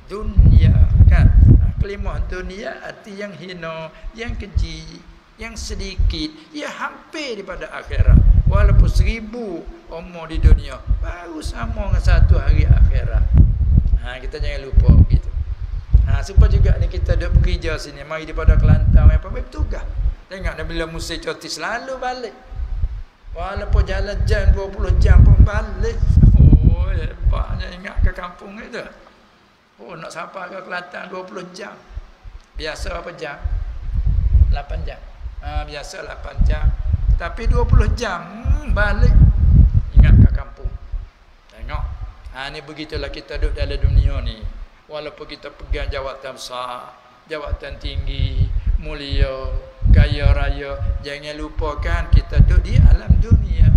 dunia kan. Kelimah dunia arti yang hina, yang keji, yang sedikit, ia hampir daripada akhirat. Walaupun 1000 umur di dunia, baru sama dengan 1 hari akhirat. Kita jangan lupa gitu. Supaya juga ni kita duduk bekerja sini, mari daripada Kelantan apa bertugas. Tengok dah bila musim cuti selalu balik. Walaupun jalan jam 20 jam pun balik. Oh, hebatnya ingat ke kampung itu. Oh, nak sampai ke Kelantan 20 jam. Biasa berapa jam? 8 jam. Biasa 8 jam. Tapi 20 jam balik. Ingat ke kampung. Tengok. Ni begitulah kita duduk dalam dunia ni. Walaupun kita pegang jawatan besar, jawatan tinggi, mulia, kaya raya, jangan lupakan kita duduk di alam dunia.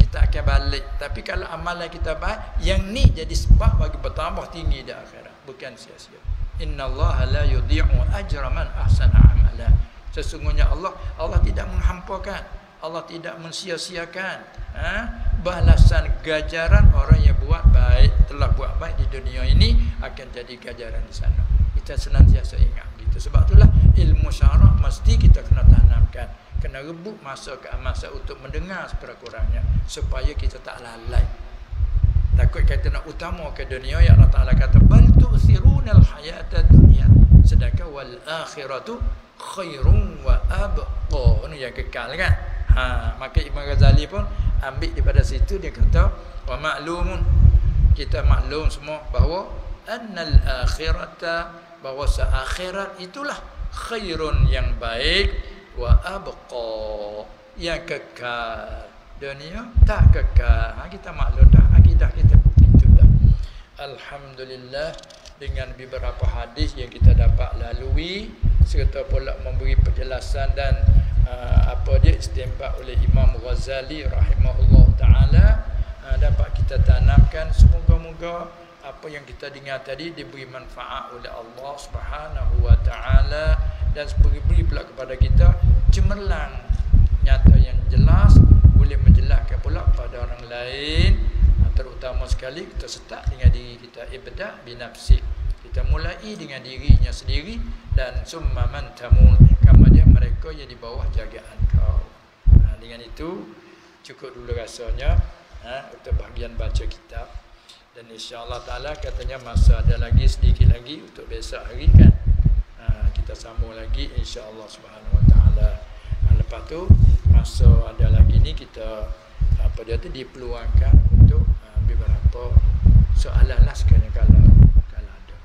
Kita akan balik. Tapi kalau amalan kita baik, yang ni jadi sebab bagi bertambah tinggi di akhirat, bukan sia-sia. Innallaha la yudhi'u ajra man ahsana amala. Sesungguhnya Allah tidak menghampakan, Allah tidak mensia-siakan balasan ganjaran orang yang buat baik, telah buat baik di dunia ini akan jadi ganjaran di sana. Kita senantiasa ingat gitu. Sebab itulah ilmu syarah mesti kita kena tanamkan, kena rebut masa ke masa untuk mendengar sekurang-kurangnya supaya kita tak lalai. Takut kita nak utama ke dunia, ya Allah Taala kata bal tu'thirunal hayatad dunya, sedangkan wal akhiratu khairun wa abqa. Ini yang kekal kan. Maka Imam Ghazali pun ambil daripada situ, dia kata wa ma'lumun, kita maklum semua bahawa annal akhirata, bahawa akhirat itulah khairun yang baik, wa abqa yang kekal. Dunia tak kekal. Kita maklum dah akidah kita itu dah. Alhamdulillah, dengan beberapa hadis yang kita dapat lalui serta pula memberi penjelasan dan istinbat oleh Imam Ghazali rahimahullah taala, dapat kita tanamkan. Semoga-moga apa yang kita dengar tadi diberi manfaat oleh Allah Subhanahu wa taala dan beri pula kepada kita cemerlang nyata yang jelas, boleh menjelaskan pula pada orang lain. Terutama sekali kita start dengan diri kita, ibda binafsi, kita mulai dengan dirinya sendiri, dan summa man tamun, kemudian mereka yang di bawah jagaan kau. Dengan itu cukup dulu rasanya untuk bahagian baca kitab, dan insya-Allah taala katanya masa ada lagi sedikit lagi untuk besok hari kan. Kita sambung lagi insya-Allah Subhanahu wa taala. Lepas tu masa ada lagi ni kita dipeluangkan untuk beberapa soalan lah sekali kalau ada.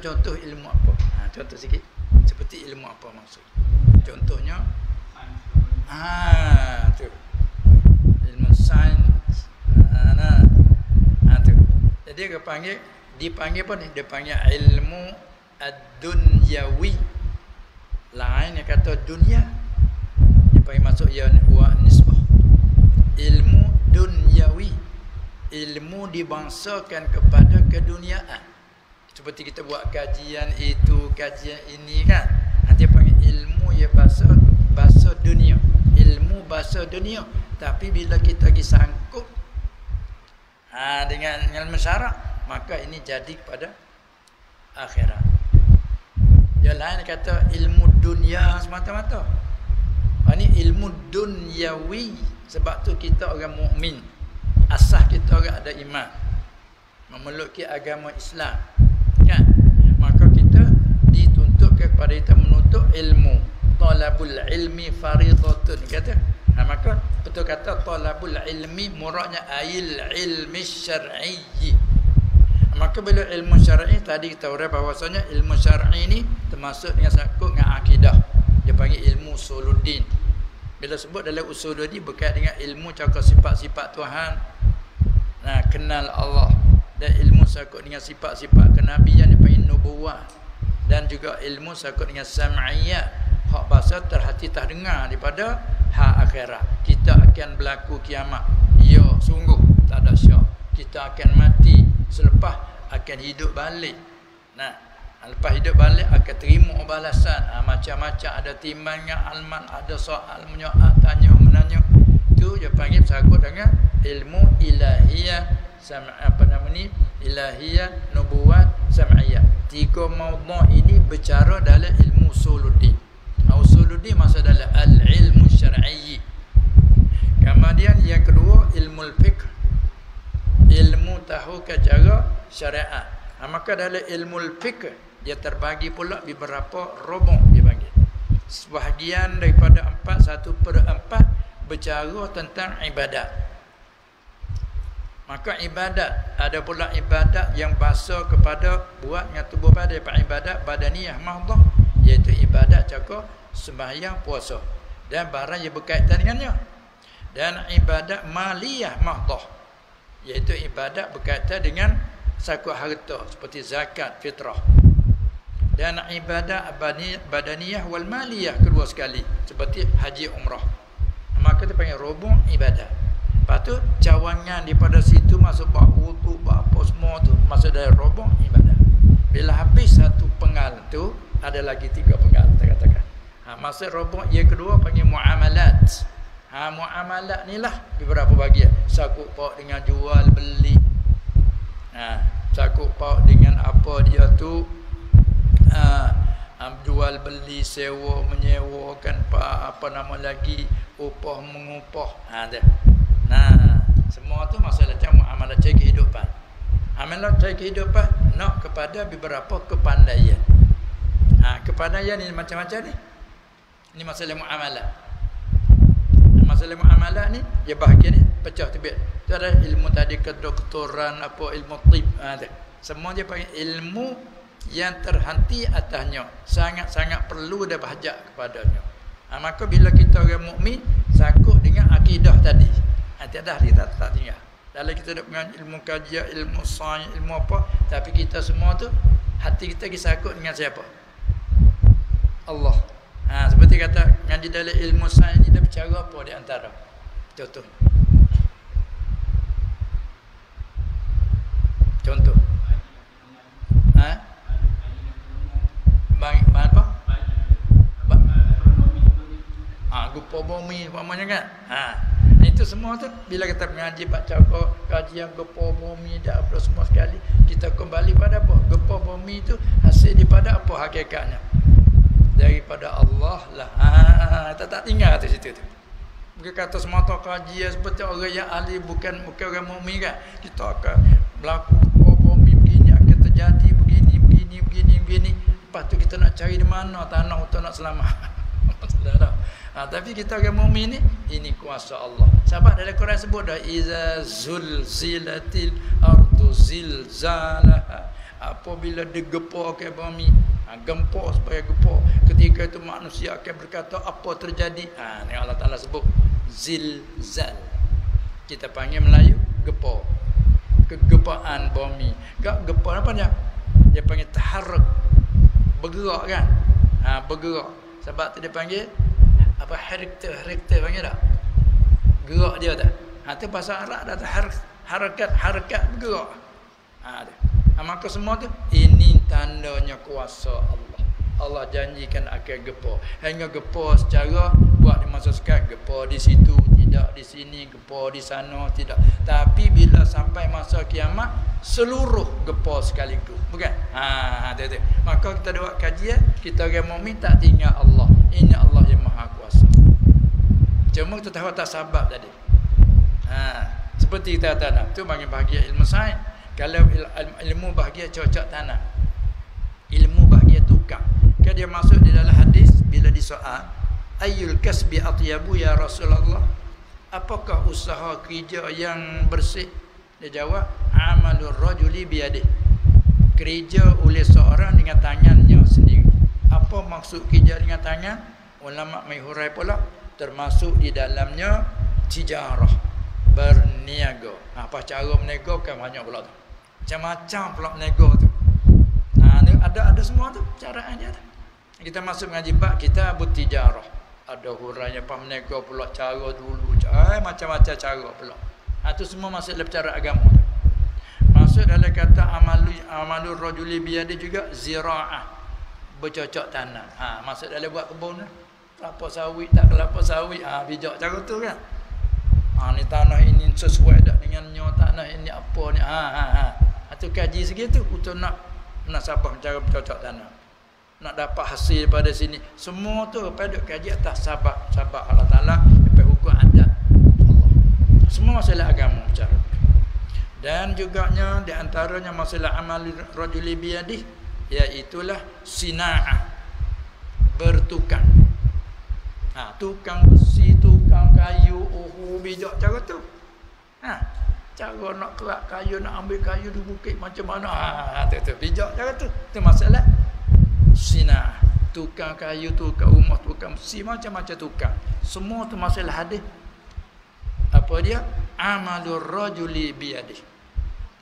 Contoh ilmu apa? Contoh sikit. Seperti ilmu apa maksud? Contohnya tu. Ilmu sains. Tu. Jadi dipanggil apa ni? Dia panggil ilmu ad-dunyawi. Lain yang kata dunia. Dia panggil masuk ya wa nisbah. Ilmu dunyawi. ilmu dibangsakan kepada keduniaan. Seperti kita buat kajian itu, kajian ini kan. Nanti panggil ilmu ya bahasa dunia. Ilmu bahasa dunia. Tapi bila kita pergi sangkut dengan ilmu syarak, maka ini jadi kepada akhirat. Yang lain kata ilmu dunia semata-mata. Ini ilmu dunyawi. Sebab tu kita orang mukmin. Asas kita orang ada iman, memeluk agama Islam, kan? Maka kita dituntut kepada kita menuntut ilmu. Talabul ilmi faridatun kata. Maka betul kata talabul ilmi muradnya ail ilmi syar'i. Maka bila ilmu syar'i tadi kita uraikan bahawasanya ilmu syar'i ni termasuk dengan sangkut dengan akidah. Dia panggil ilmu usuluddin. Bila sebut dalam usuluddin berkait dengan ilmu cakap sifat-sifat Tuhan. Nah, kenal Allah, dan ilmu sangkut dengan sifat-sifat kenabian yang panggil nubuwah, dan juga ilmu sangkut dengan sam'iyah, hak bahasa terhati tak dengar daripada hak akhirat. Kita akan berlaku kiamat. Ya, sungguh tak ada syak. Kita akan mati, selepas akan hidup balik. Nah, lepas hidup balik akan terima balasan. Macam-macam, ada timbangan alman, ada soal menyoal, tanya menanya. Itu dia panggil sangkut dengan ilmu ilahiyah, ilahiyah, nubuwat, sam'iyah. Tiga maudhu' ini bercara dalam ilmu usuluddin. Usuluddin maksud dalam al-ilmu syar'i. Kemudian yang kedua ilmu fiqh, ilmu tahu ke cara syariat. Maka dalam ilmu fiqh dia terbagi pula beberapa roboh dia panggil. Sebahagian daripada 1/4 bercara tentang ibadat. Maka ibadat ada pula ibadat yang bahasa kepada buat dengan tubuh badan, ibadat badaniyah mahdhah, iaitu ibadat cakap sembahyang, puasa dan barang yang berkaitan dengannya. Dan ibadat maliyah mahdhah, iaitu ibadat berkaitan dengan sakut harta seperti zakat, fitrah. Dan ibadat badaniyah wal maliyah kedua sekali seperti haji, umrah. Maka dia panggil roboh ibadat. Lepas tu cawangan daripada situ masuk bab wudu, bab apa semua tu masuk dalam roboh ibadat. Bila habis satu penggal tu ada lagi 3 penggal kita katakan. Masuk roboh yang kedua panggil muamalat. Muamalat ni lah beberapa bahagian. Sakut paut dengan jual beli. Sakut paut dengan apa dia tu jual beli, sewa menyewakan, apa nama lagi, upah mengupah. Semua tu masalah muamalah cari kehidupan. Amalan cari kehidupan nak kepada beberapa kepandaian. Kepandaian ni macam-macam ni. Ini masalah muamalah. Masalah muamalah ni dia bahagian ni pecah tebik. Tu ada ilmu tadi kedoktoran, apa ilmu tib. Semua dia panggil ilmu yang terhenti atasnya, sangat-sangat perlu dan berhajat kepadanya. Maka bila kita orang mukmin sangkut dengan akidah tadi, tiada hari tak tinggal. Dalam kita nak mengaji ilmu kajian, ilmu sains, ilmu apa, tapi kita semua tu hati kita sangkut dengan siapa? Allah. Seperti kata ngaji dalam ilmu sains ni dia bercara apa di antara? Contoh. Bang apa? Gupa bumi umpamanya kan. Itu semua tu bila kita mengaji baca kajian gupa bumi dah apa semua sekali, kita kembali pada apa? Gupa bumi itu hasil daripada apa hakikatnya? Daripada Allah lah. Kita tak tinggal kat situ tu. Bukan kata semata kajian seperti orang yang ahli, bukan orang mukmin kan. Kita akan berlaku gupa bumi begini, akan terjadi begini. Lepas tu kita nak cari di mana tanah untuk nak selamat. Tapi kita orang mukmin ni, ini kuasa Allah. Sebab dalam Quran sebut dah iza zulzilatil ardu zilzalaha. Apabila digempur ke bumi, gempur supaya gempur. Ketika itu manusia akan berkata apa terjadi. Ni Allah Taala sebut zilzal. Kita panggil Melayu gempur. Kegempaan bumi. Gempur apa dia? Dia panggil taharruk. Bergerak kan? Bergerak. Sebab tu dia panggil apa, harikta panggil tak? Gerak dia tak? Tu bahasa Arab dah taharruk. harakat bergerak. Maka semua tu ini tandanya kuasa Allah. Allah janjikan akan gepa. Hingga gepa secara buat di masa sekarang, gepa di situ, tidak di sini, gepa di sana, tidak. Tapi bila sampai masa kiamat, seluruh gepa sekaligus. Bukan? Tu. Maka kita buat kajian, kita orang mukmin tak tinggal Allah. Ini Allah yang Maha Kuasa. Cuma kita tahu tak sabab tadi. Seperti kita tanam. Tu bagi bahagia ilmu sains. Kalau ilmu bahagia cocok tanam. Ilmu bahagia tukang. Kan dia masuk di dalam hadis bila disoal, ayyul kasbi atyabu ya Rasulullah? Apakah usaha kerja yang bersih? Dia jawab, amalur rajuli biyadihi. Kerja oleh seorang dengan tangannya sendiri. Apa maksud kerja dengan tangan? Ulama mai hurai pula, termasuk di dalamnya tijarah, berniaga. Apa cara berniaga kan banyak pula tu. Macam-macam pula berniaga tu. Ada semua tu caraan dia tu. Kita masuk mengaji bab kita bertijarah. Ada hurainya berniaga pula, cara dulu, macam-macam cara pula. Itu semua masuk dalam cara agama. Masuk dalam kata amalur rajuli biyadi juga ziraah, bercocok tanam. Masuk dalam buat kebun lah. Kelapa sawit tak kelapa sawit, bijak cara tu kan. Ni tanah ini sesuai tak dengan tanah ini apa ni. Itu kaji segitu untuk nak sabah cara bercocok tanam. Nak dapat hasil pada sini. Semua tu pada kaji atas sabab Allah Taala, sampai hukum adat Allah. Semua masalah agama bicara. Dan juganya di antaranya masalah amal rajuli biyadih, iaitulah sina'ah, bertukang. Tukang besi, tukang kayu, bijak cara tu. Cara nak kerak kayu, nak ambil kayu di bukit macam mana. Tu bijak cara tu. Tu masalah sina'ah. Tukang kayu, tukang rumah, tukang besi, macam-macam tukang. Semua tu masalah hadis. Apa dia? Amalur rajuli biyadih.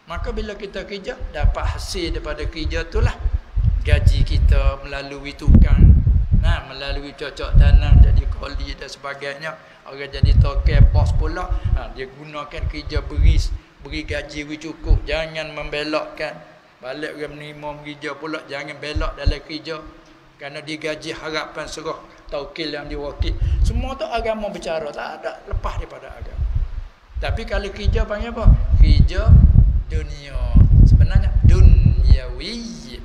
Maka bila kita kerja, dapat hasil daripada kerja itulah gaji kita melalui tukang, melalui cocok tanam, jadi koli dan sebagainya. Orang jadi token bos pula, dia gunakan kerja beri gaji cukup. Jangan membelokkan. Balik orang menerima kerja pula, jangan belok dalam kerja. Kerana digaji harapan serah taukil yang diwakil. Semua tu agama bercara, tak ada lepas daripada agama. Tapi kalau kerja panggil apa? Kerja dunia. Sebenarnya duniawi.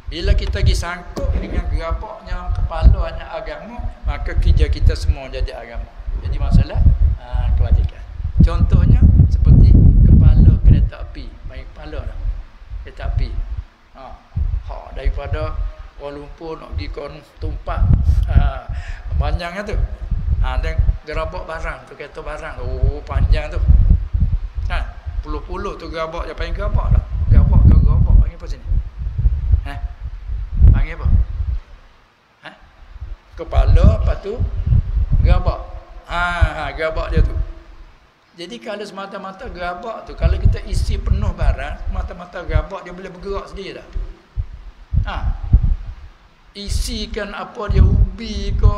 Bila kita pergi sangkut dengan gerabaknya kepalanya agama, maka kerja kita semua jadi agama. Jadi masalah kewajikan. Contohnya seperti kepala kereta api, baik kepala dah. Kereta api. Daripada Kuala Lumpur nak pergi ke Tumpak. Panjangnya tu. Dan gerabak barang tu, kereta barang. Panjang tu. Puluh-puluh tu gerabak, dia panggil gerabak dah. Gerabak panggil apa sini? Panggil apa? Kepala, lepas tu gerabak. Gerabak dia tu. Jadi kalau semata-mata gerabak tu, kalau kita isi penuh barang, mata-mata gerabak dia boleh bergerak sendiri dah. Isikan apa dia, ubi ke,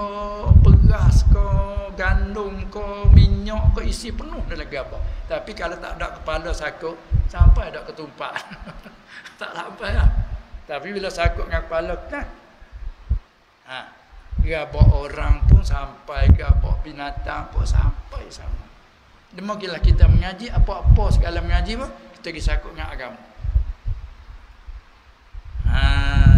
beras ke, gandum ke, minyak ke, isi penuh dalam gerabak. Tapi kalau tak ada kepala sakut, sampai ada ketumpak. Tak sampai lah. Tapi bila sakut dengan kepala, gerabak orang pun sampai, gerabak binatang pun sampai sama. Demikianlah kita mengaji, apa-apa segala mengaji pun, kita pergi sakut dengan agama.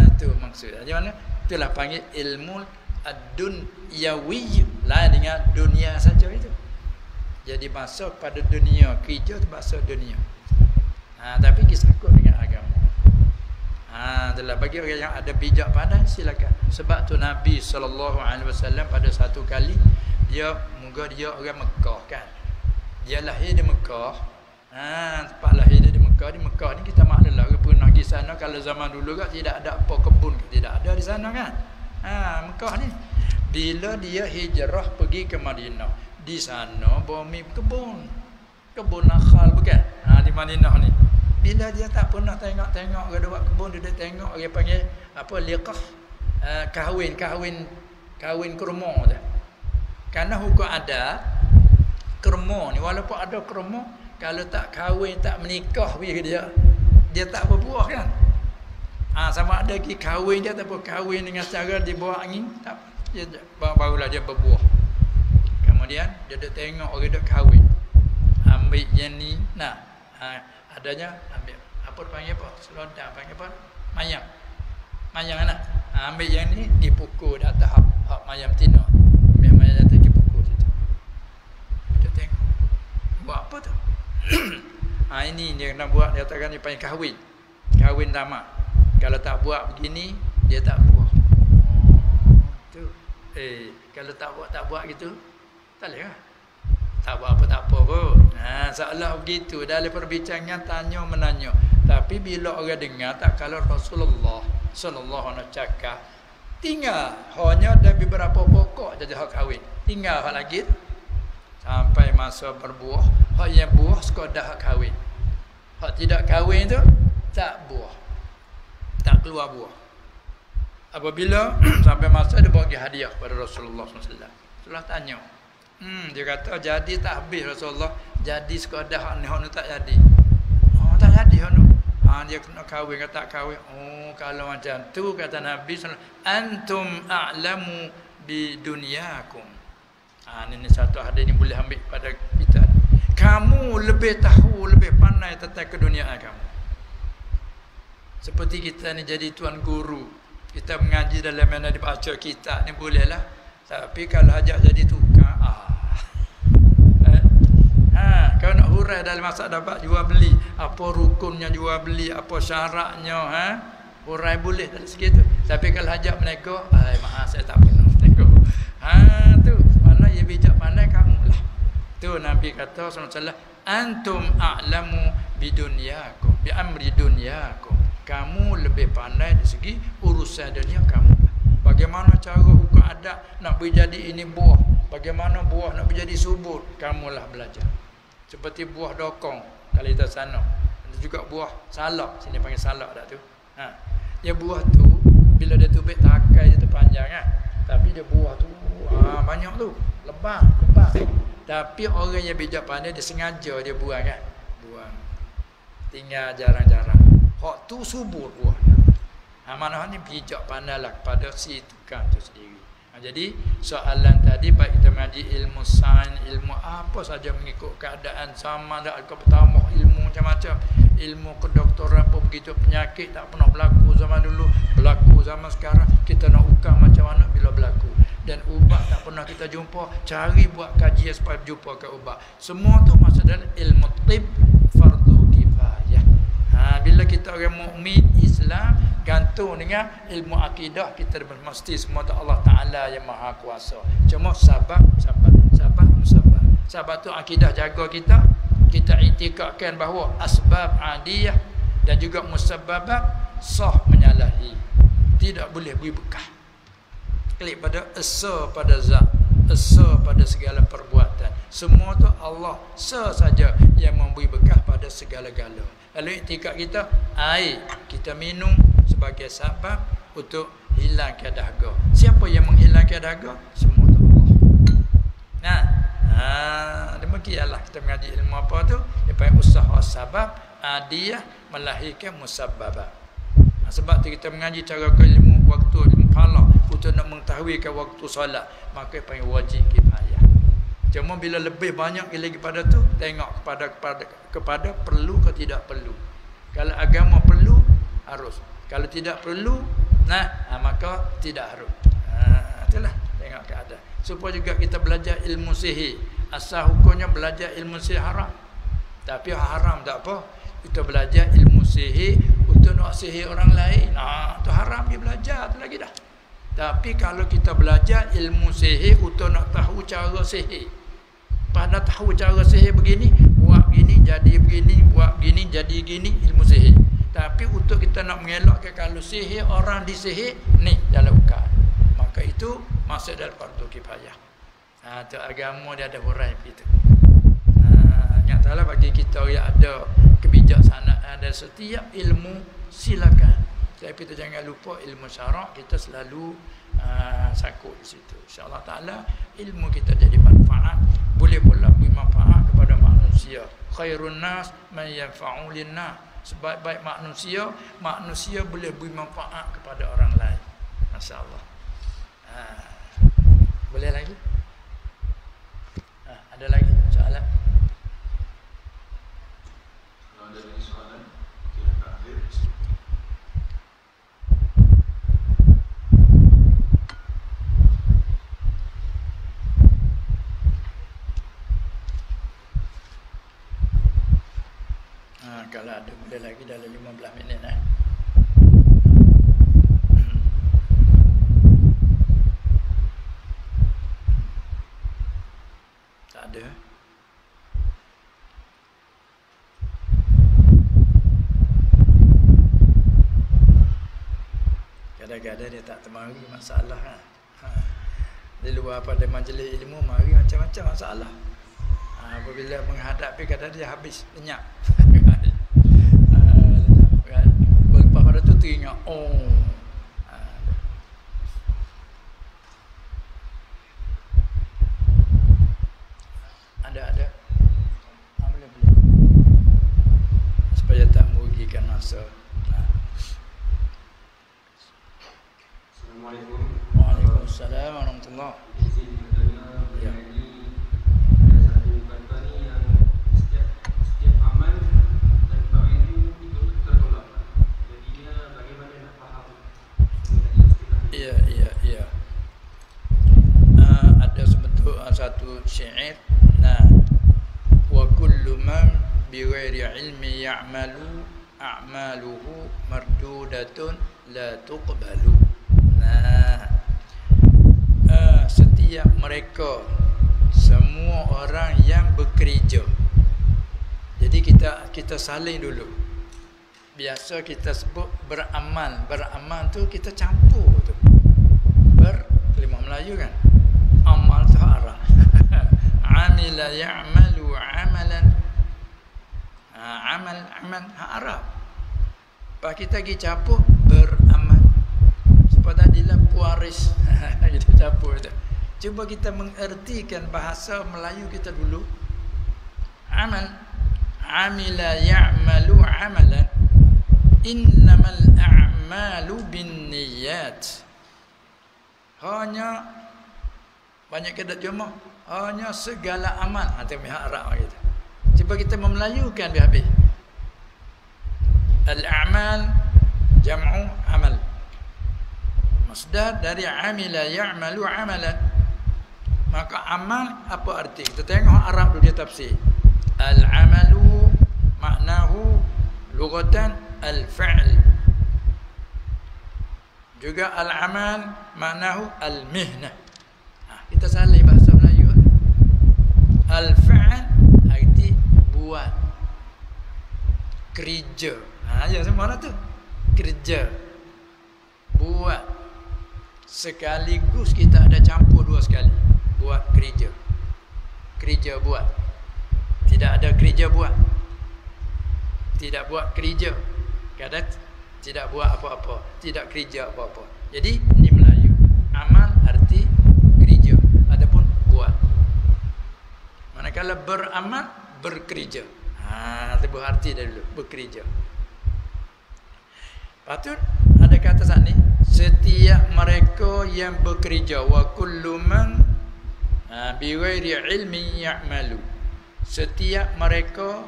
Itu maksudnya. Macam mana? Itulah panggil ilmu ad-dunyawi, lain dengan dunia saja itu. Jadi masuk pada dunia, kerja tu masuk dunia. Tapi kita sakut dengan agama. Itulah bagi orang yang ada bijak pandai, silakan. Sebab tu Nabi SAW pada satu kali dia orang Mekah kan. Dia lahir di Mekah. Tempat lahir dia di Mekah. Di Mekah ni kita maklumlah, orang pernah pergi sana. Kalau zaman dulu kan tidak ada apa kebun, tidak ada di sana kan. Mekah ni. Bila dia hijrah pergi ke Madinah, di sana bumi kebun nakhal bukan? Di Madinah ni. Bila dia tak pernah tengok orang buat kebun, dia tengok orang panggil apa, liqah, kahwin kurma tu. Karena hukum ada Kerma ni walaupun ada kerma, kalau tak kahwin, tak menikah pergi dia tak berbuah kan. Sama ada lagi kahwin dia ataupun kahwin dengan cara di bawah angin, tak, dia barulah dia berbuah. Kemudian dia duk tengok orang duk kahwin. Ambil yang ni, adanya ambil apa panggil apa? Selonda panggil apa? Mayang. Mayang anak. Ambil yang ni dipukul di atas hak mayang betina. Ambil mayang jatuh dipukul situ. Dia tengok. Buat apa tu? Ini dia nak buat, dia katakan dia panggil kahwin. Kahwin tamak. Kalau tak buat begini, dia tak buat. Tu. Kalau tak buat gitu, tak boleh lah. Tak buat apa, tak apa pun. Seolah begitu. Dalam perbincangan, tanya menanya. Tapi bila orang dengar, tak kalau Rasulullah sallallahu alaihi wasallam cakap, tinggal hanya ada beberapa pokok jadi hak kahwin. Tinggal hak lagi sampai masa berbuah, hak yang buah sekadar hak kahwin. Hak tidak kahwin tu tak buah. Tak keluar buah. Apabila sampai masa dia bagi hadiah kepada Rasulullah SAW. Rasulullah tanya. Dia kata jadi tak habis Rasulullah. Jadi sekadar hak ni tak jadi. Tak jadi hak ni. Dia kena kahwin ke tak kahwin. Kalau macam tu kata Nabi SAW, antum a'lamu bi dunyakum. Ini satu hadis ni boleh ambil pada kita. Kamu lebih tahu, lebih pandai tentang keduniaan kamu. Seperti kita ni jadi tuan guru, kita mengaji dalam mana dibaca kitab ni bolehlah. Tapi kalau ajak jadi tukang, kalau nak hurai dalam masa dapat jual beli, apa rukunnya jual beli, apa syaratnya, hurai boleh dari segitu. Tapi kalau ajak menego, maaf saya tak pernah menego. Tu mana dia bijak pandai kamu lah. Tu Nabi kata sallallahu, antum a'lamu bidunyakum, bi amri dunyakum. Kamu lebih pandai dari segi urusan dunia kamu. Bagaimana cara hukum adat nak menjadi ini buah, bagaimana buah nak menjadi subur, kamulah belajar. Seperti buah dokong kalau kita sana. Ada juga buah salak, sini panggil salak dak tu. Dia buah tu bila dia tubik takai dia terpanjang kan. Tapi dia buah tu banyak tu, lebat. Tapi orang yang bijak pandai dia sengaja dia buang kan. Buang. Tinggal jarang-jarang. Hak tu subur buahnya. Mana ni bijak pandailah kepada si tukang tu sendiri. Jadi soalan tadi baik kita mengaji ilmu sains, ilmu apa saja mengikut keadaan, sama ada pertama ilmu macam-macam, ilmu kedoktoran pun begitu, penyakit tak pernah berlaku zaman dulu, berlaku zaman sekarang, kita nak ukang macam mana bila berlaku. Dan ubat tak pernah kita jumpa, cari buat kajian supaya jumpa ke ubat. Semua tu masuk dalam ilmu tib fardu kifayah. Bila kita orang mukmin Islam gantung dengan ilmu akidah, kita mesti semua tak Allah Taala yang Maha Kuasa. Cuma sabar. Sabar tu akidah jaga kita. Kita iktikadkan bahawa asbab adiyah dan juga musabbabat sah menyalahi. Tidak boleh beri bekah. Klik pada esa pada zat, esa pada segala perbuatan. Semua tu Allah saja yang memberi bekah pada segala-gala. Lalu iktikad kita, air kita minum sebagai sebab untuk hilangkan dahaga. Siapa yang menghilangkan dahaga? Semua tu Allah. Demikianlah kita mengaji ilmu apa tu? Dia panggil usaha sabab adiyah melahirkan musabbabat. Sebab tu kita mengaji cara ke ilmu waktu, ilmu falak, untuk nak mengetahui ke waktu solat, maka panggil wajib kifayah. Cuma bila lebih banyak lagi pada tu, tengok kepada perlu ke tidak perlu. Kalau agama perlu, harus. Kalau tidak perlu, maka tidak harus. Itulah tengok keadaan. Supaya juga kita belajar ilmu sihir. Asal hukumnya belajar ilmu sihir haram. Tapi haram tak apa. Kita belajar ilmu sihir untuk nak sihir orang lain. Itu haram dia belajar tu lagi dah. Tapi kalau kita belajar ilmu sihir untuk nak tahu cara sihir, pada tahu cara sihir begini, buat begini jadi begini, buat begini jadi gini, ilmu sihir. Tapi untuk kita nak mengelakkan kalau sihir orang disihir ni dalam ukar, maka itu masuk dalam fardu kifayah. Tu agama dia ada hurai begitu. Nyatalah bagi kita yang ada kebijaksanaan dan setiap ilmu silakan. Tapi kita jangan lupa ilmu syarak, kita selalu sakut di situ. InsyaAllah Ta'ala ilmu kita jadi manfaat, boleh pula beri manfaat kepada manusia. Khairun nas man yanfa'u linnas. Sebaik-baik manusia boleh beri manfaat kepada orang lain. Masya-Allah. Boleh lagi? Ada lagi soalan? Kalau ada lagi soalan, kita akhir. Kalau ada boleh lagi dalam 15 minit Tak ada. Kadang-kadang dia tak termari masalah. Di luar pada majlis ilmu mari macam-macam masalah. Apabila menghadapi kadang dia habis lenyap. Lepas pada tu teringat, ada. Boleh. Supaya tak merugikan masa. Assalamualaikum. Waalaikumsalam warahmatullahi. Izin bertanya Ya. ada satu kata ni yang setiap amal dan ta'inu itu tertolak. Jadinya bagaimana nak faham mengenai istilah ini? Iya. Ada sebentuk satu syair. Wa kullu man bighairi ilmi ya'malu a'maluhu mardudatun la tuqbalu. Setiap mereka, semua orang yang bekerja. Jadi kita saling dulu. Biasa kita sebut beramal. Beramal tu kita campur tu. Kelimah Melayu kan. Amal tu arah. Amila ya'malu amalan. Amal Arab. Lepas kita pergi campur beramal. Sebab tadilah puaris. Kita campur tu. Cuba kita mengertikan bahasa Melayu kita dulu. Amal. Amila ya'malu amalan. Innamal a'malu binniyat. Hanya banyak kita jemaah, hanya segala amal. Itu pihak Arab kita. Cuba kita memelayukan habis. Al-a'mal jam'u amal. Masdar dari amila ya'malu amalan. Maka amal apa arti? Kita tengok Arab dulu dia tafsir. Al-amalu maknahu lughatan al-fi'l. Juga al-amal maknahu al-mihnah. Kita salih bahasa Melayu. Al-fi'l arti buat, kerja. Ya semua tu. Kerja. Buat. Sekaligus kita ada campur dua sekali. Buat kerja. Kerja buat. Tidak ada kerja buat. Tidak buat kerja. Kadang tidak buat apa-apa. Tidak kerja apa-apa. Jadi ini Melayu. Amal arti kerja ataupun buat. Manakala beramal, berkerja. Itu berarti dah dulu. Bekerja. Patut ada kata saat ni. Setiap mereka yang bekerja. Wa kullu man bighairi ilmi ya'malu. Setiap mereka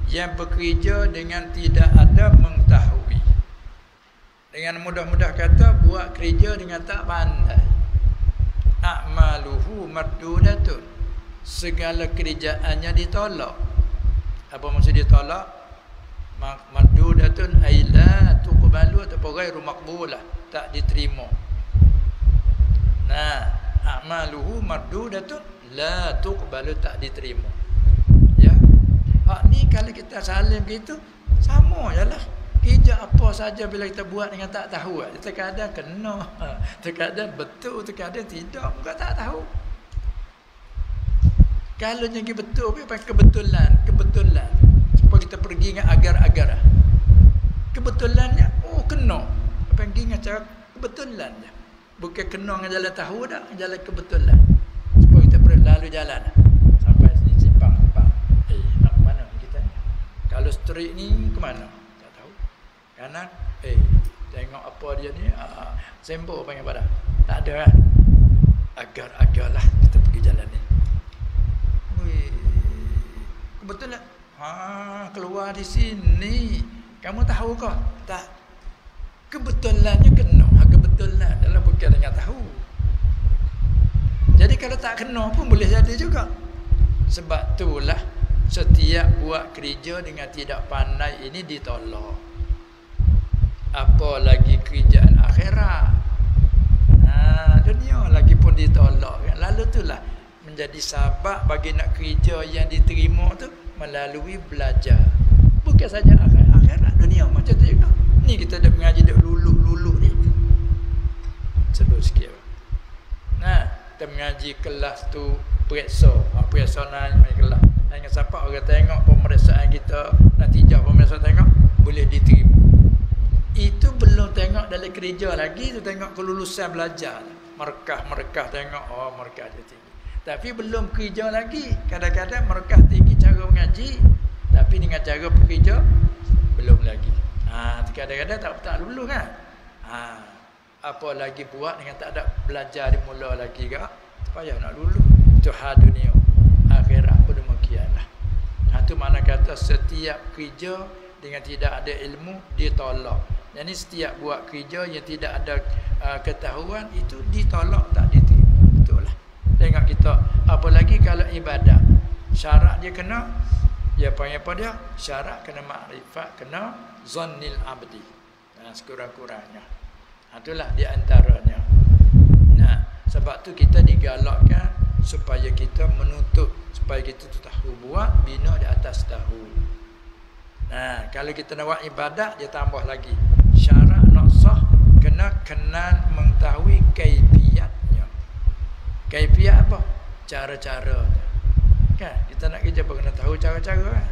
yang bekerja dengan tidak ada mengetahui. Dengan mudah-mudah kata, buat kerja dengan tak pandai. A'maluhu mardudatun. Segala kerjaannya ditolak. Apa maksud ditolak? Mardudatun ay la tuqbalu atau ghairu maqbulah, tak diterima. A'maluhu mardudatun la tuqbalu, tak diterima. Ya. Hak ni kalau kita salim gitu sama jelah. Kerja apa saja bila kita buat dengan tak tahu, terkadang kena, terkadang betul, terkadang tidak, bukan tak tahu. Kalau yang betul apa kebetulan. Supaya kita pergi dengan agar-agar. Kebetulannya kena. Pergi dengan cara kebetulannya. Bukan kena dengan jalan tahu dah, jalan kebetulan. Supaya kita boleh lalu jalan. Sampai sini simpang. Nak ke mana kita ni? Kalau street ni ke mana? Tak tahu. Kanan, tengok apa dia ni, sembor panggil pada. Tak ada lah. Agar-agarlah kita pergi jalan ni. Kebetulan. Keluar di sini. Kamu tahu kah? Tak. Kebetulannya kena. Kebetulan dalam bukan dengan tahu. Jadi kalau tak kena pun boleh jadi juga. Sebab itulah setiap buat kerja dengan tidak pandai ini ditolak. Apalagi kerjaan akhirat. Dunia lagi pun ditolak. Lalu itulah menjadi sebab bagi nak kerja yang diterima tu melalui belajar. Bukan saja akhirat, dunia macam tu juga. Ni kita dah mengaji dak lulu ni. Sebut sikit. Kita mengaji kelas tu periksa. Periksa naik kelas. Dengan siapa orang tengok pemeriksaan kita, natijah pemeriksaan tengok boleh diterima. Itu belum tengok dalam kerja lagi, tu tengok kelulusan belajar. Merkah tengok, merkah dia tinggi. Tapi belum kerja lagi. Kadang-kadang merkah tinggi cara mengaji, tapi dengan cara bekerja belum lagi. Kadang-kadang tak lulus kan. Apa lagi buat dengan tak ada belajar dimula lagi ke? Payah nak lulus. Itu hal dunia. Akhirat pun demikianlah. Itu mana kata setiap kerja dengan tidak ada ilmu ditolak. Jadi setiap buat kerja yang tidak ada ketahuan itu ditolak, tak diterima. Betul lah. Tengok kita, apalagi kalau ibadat. Syarat dia kena, dia panggil apa dia? Syarat kena makrifat, kena zannil abdi. Sekurang-kurangnya. Itulah di antaranya. Sebab tu kita digalakkan supaya kita menutup, supaya kita tu tahu buat, bina di atas tahu. Kalau kita nak buat ibadat, dia tambah lagi. Syarat nak sah, kena kenal mengetahui kaifiatnya. Kaifiat apa? Cara-caranya. Kan? Kita nak kerja pun kena tahu cara-cara.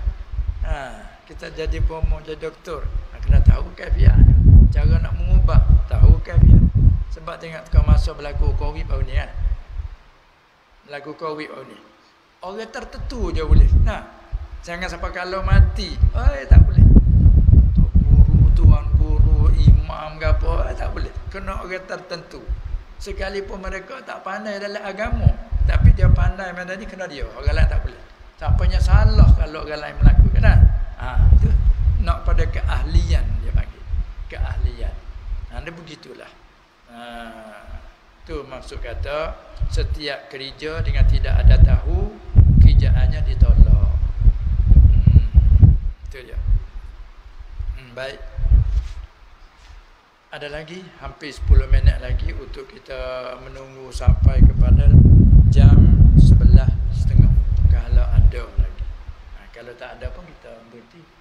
Kita jadi bomo, jadi doktor, kena tahu kaifiatnya. Cara nak mengubah, tahu kaifiat. Sebab tengok kau masuk berlaku COVID baru ni kan. Berlaku COVID baru ni. Orang tertentu je boleh. Jangan sampai kalau mati. Tak boleh. Guru, tuan guru, imam ke apa, tak boleh. Kena orang tertentu. Sekalipun mereka tak pandai dalam agama, tapi dia pandai macam ni, kena dia. Orang lain tak boleh. Sampainya salah kalau orang lain melakukan. Itu nak pada keahlian dia panggil. Keahlian. Dia begitulah. Tu maksud kata setiap kerja dengan tidak ada tahu, kerjaannya ditolak. Itu dia. Baik. Ada lagi hampir 10 minit lagi untuk kita menunggu sampai kepada jam 11.30. Kalau ada lagi. Kalau tak ada pun kita berhenti.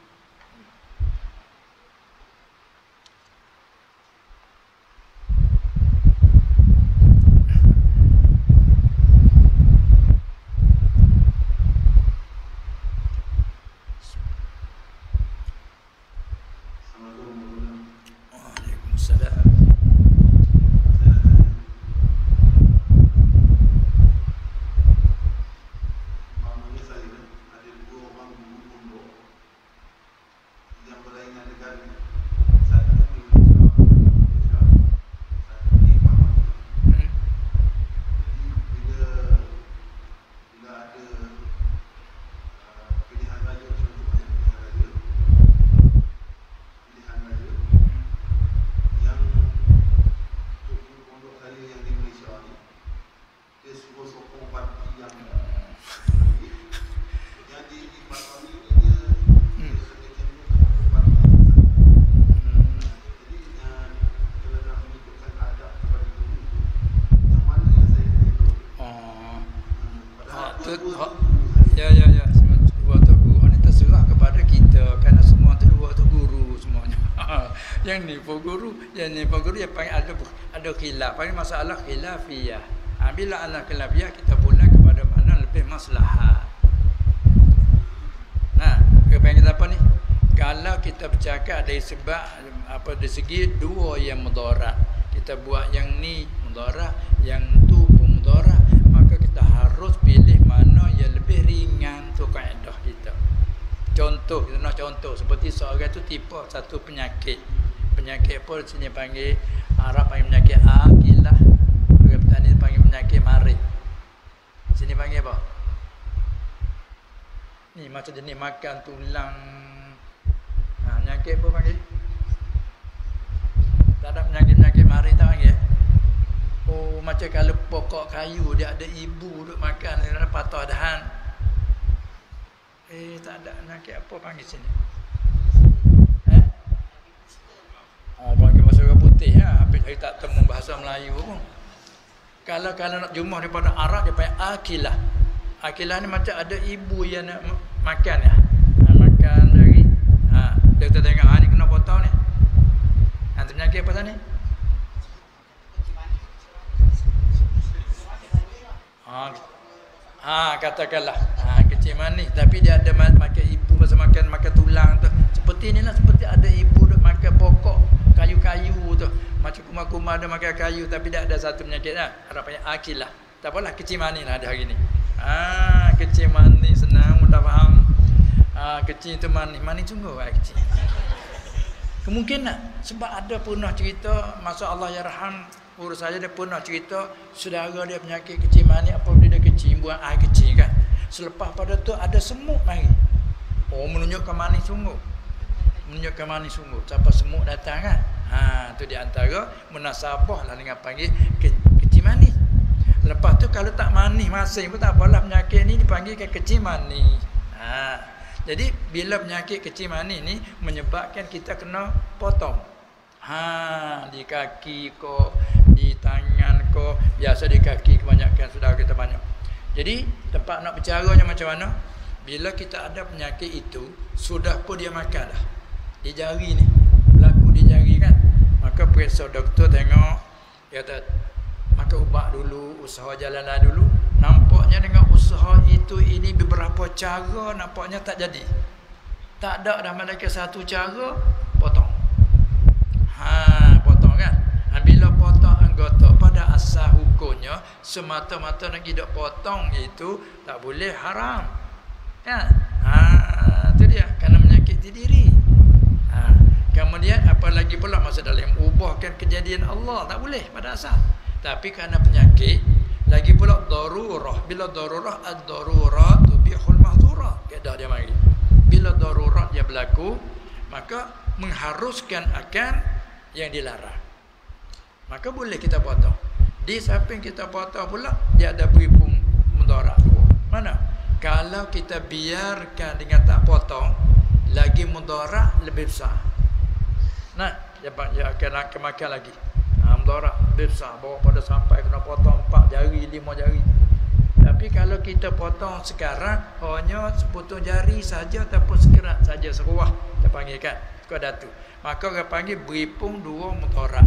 Yang ni guru, yang ada khilaf, panggil masalah khilafiyah. Bila ala khilafiyah kita pulang kepada mana lebih maslahat. Kepengen apa ni? Kalau kita bercakap dari sebab dari segi dua yang mudarat, kita buat yang ni mudarat, yang tu pun mudarat, maka kita harus pilih mana yang lebih ringan tu kaedah kita. Contoh, kita nak contoh seperti seorang tu tipe satu penyakit. Penyakit apa sini panggil, Arab panggil penyakit akilah, orang petani panggil penyakit maring. Sini panggil apa? Ni macam jenis makan tulang. Penyakit apa panggil? Tak ada penyakit-penyakit maring tak panggil? Oh, macam kalau pokok kayu dia ada ibu duk makan, dia ada patah dahan. Tak ada penyakit apa panggil sini? Panggil bahasa orang putih habis saya tak temu bahasa Melayu pun. Kalau nak jumlah daripada Arab dia panggil akilah. Akilah ni macam ada ibu yang nak makan makan dari dia kita tengok ni kena potong ni. Penyakit apa tadi? Katakanlah kecil manis tapi dia ada makan ibu masa makan tulang tu. Seperti inilah, seperti ada ibu duk makan pokok kayu-kayu tu. Macam kuma-kuma ada makan kayu tapi dia ada satu penyakit harapannya akilah. Tak apalah, kecil manis lah ada hari ni. Kecil manis senang mudah faham. Kecil tu manis sungguh kecil. Kemungkinan sebab ada pernah cerita masa Allah yarham urus saya, dia pernah cerita saudara dia penyakit kecil manis apabila dia kecil buang air kecil kan. Selepas pada tu ada semut mari. Menunjukkan manis sungguh. Menunjukkan manis sungguh. Siapa semut datang kan. Tu di antara munasabah lah dengan panggil kecil manis. Lepas tu kalau tak manis masing pun tak apalah, penyakit ni dipanggilkan kecil manis. Jadi bila penyakit kecil manis ni menyebabkan kita kena potong. Di kaki ko, di tangan ko, biasa di kaki kebanyakan saudara kita banyak. Jadi tempat nak bicaranya macam mana? Bila kita ada penyakit itu, sudah pun dia makan dah. Di jari ni, berlaku di jari kan. Maka periksa doktor tengok, dia kata maka ubat dulu, usaha jalanlah dulu. Nampaknya dengan usaha itu ini beberapa cara nampaknya tak jadi. Tak ada dah malaikat satu cara, potong. Potong kan. Bila potong anggota pada asal hukumnya semata-mata nak hidup potong itu tak boleh, haram. Kan? Itu dia kerana menyakiti diri. Kemudian apalagi pula masa dalam ubahkan kejadian Allah, tak boleh pada asal. Tapi kerana penyakit, lagi pula darurah. Bila darurah, ad-darurat tubihul mahdurat. Kaedah dia mari. Bila darurat dia berlaku, maka mengharuskan akan yang dilarang. Maka boleh kita potong. Di samping kita potong pula, dia ada beripung mudarat dua. Mana? Kalau kita biarkan dengan tak potong, lagi mudarat lebih besar. Dia akan makan lagi. Mudarat lebih besar, bawa pada sampai kena potong 4 jari, 5 jari. Tapi kalau kita potong sekarang hanya sepotong jari saja ataupun sekerat saja, seruah kita panggil kan, datu. Maka orang panggil beripung 2 mudarat.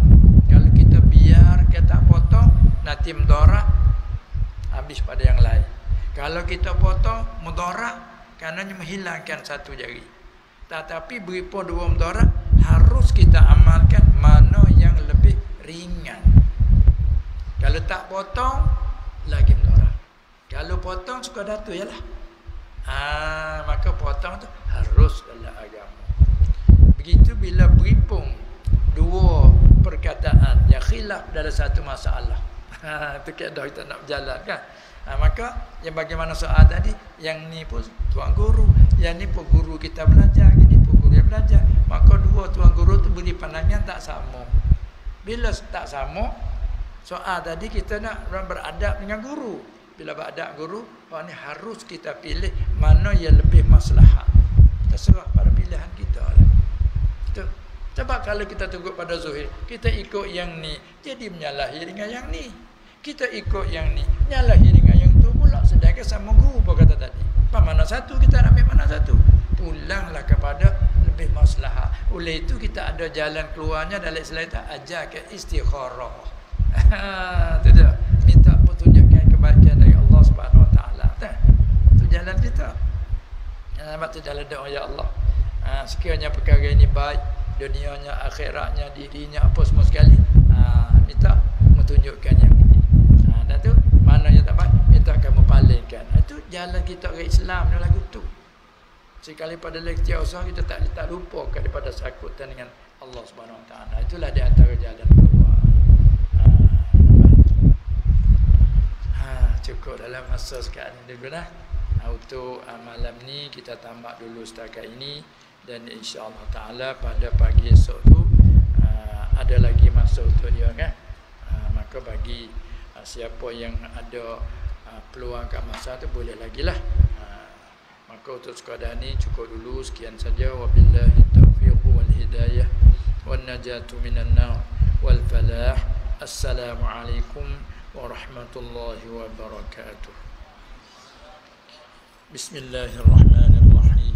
Kalau kita biarkan tak potong, nanti mudarat habis pada yang lain. Kalau kita potong mudarat, kerana menghilangkan 1 jari. Tetapi beripung 2 mudarat, harus kita amalkan mana yang lebih ringan. Kalau tak potong, lagi mudarat. Kalau potong suka datu ialah. Maka potong tu harus dalam agama. Begitu bila beripung 2 perkataan yang khilaf dalam satu masalah. Itu kaedah kita nak berjalan kan. Maka yang bagaimana soal tadi, yang ni pun tuan guru, yang ni pun guru kita belajar, ini pun guru yang belajar. Maka 2 tuan guru tu beri pandangan tak sama. Bila tak sama, soal tadi kita nak beradab dengan guru. Bila beradab guru, ini harus kita pilih mana yang lebih maslahat. Terserah pada pilihan kita. Sebab kalau kita tunggu pada zuhir, kita ikut yang ni, jadi menyalahi dengan yang ni. Kita ikut yang ni, menyalahi dengan yang tu pula. Sedangkan sama guru pun kata tadi, mana satu kita nak ambil mana satu. Pulanglah kepada lebih maslahat. Oleh itu kita ada jalan keluarnya dalam Islam, ajar ke istikharah. Itu dia. Minta petunjukkan kebaikan dari Allah Subhanahu Wa Taala. Itu jalan kita. Sebab tu jalan doa, ya Allah. Sekiranya perkara ini baik, dunianya, akhiratnya, dirinya, apa semua sekali, minta tunjukkan yang ini. Dan tu maknanya tak baik, minta kamu palingkan. Itu jalan kita orang Islam ni lagu tu. Sekali pada lektia usaha kita tak lupa daripada sakutan dengan Allah Subhanahu Wa Taala. Itulah di antara jalan keluar. Cukup dalam masa sekarang dulu dah. Untuk malam ni kita tambah dulu setakat ini, dan insya-Allah taala pada pagi esok tu ada lagi masa untuk dia kan. Maka bagi siapa yang ada peluang kat masa tu boleh lagi lah. Maka untuk sekadar ni cukup dulu, sekian saja. Wabillahi taufiq wal hidayah wan najatu minan nar wal falah. Assalamualaikum warahmatullahi wabarakatuh. Bismillahirrahmanirrahim.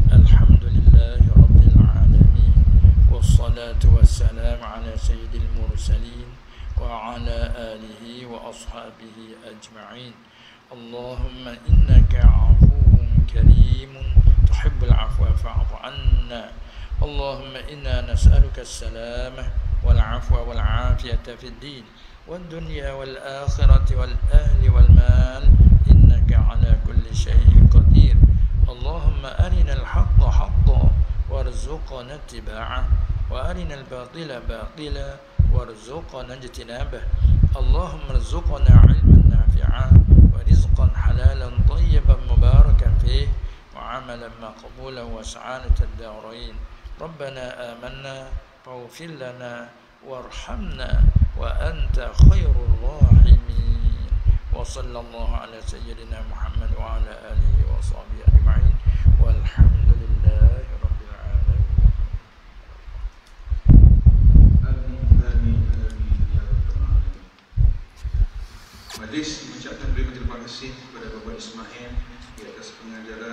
Alhamdulillahi rabbil alamin. Wassalatu wassalamu ala sayyidil mursalin wa ala alihi wa ashabihi ajma'in. Allahumma innaka afuwun karimun tuhibbul afwa fa'fu anna. Allahumma inna nas'aluka as-salamah wal afwa wal afiyata fid din wad dunya wal akhirati wal ahli wal mal innaka ala kulli shay'in qadir. Allahumma arina al-haqqa haqqan warzuqna ittiba'ah wa arina al-batila batila warzuqna ijtinabah. Allahumma arzuqna 'ilman nafi'an wa rizqan halalan tayyiban mubarakan fihi wa 'amalan maqbulan wa sa'adatan ad-darain. Rabbana amanna faghfir lana warhamna wa anta khairur rahimin. Wa sallallahu ala sayyidina Muhammad wa ala alihi wa sahbihi ajma'in walhamdulillahi rabbil alamin. Amin amin amin ya rabbal alamin. Majlis mengucapkan terima kasih kepada Bapak Ismail di atas pengajaran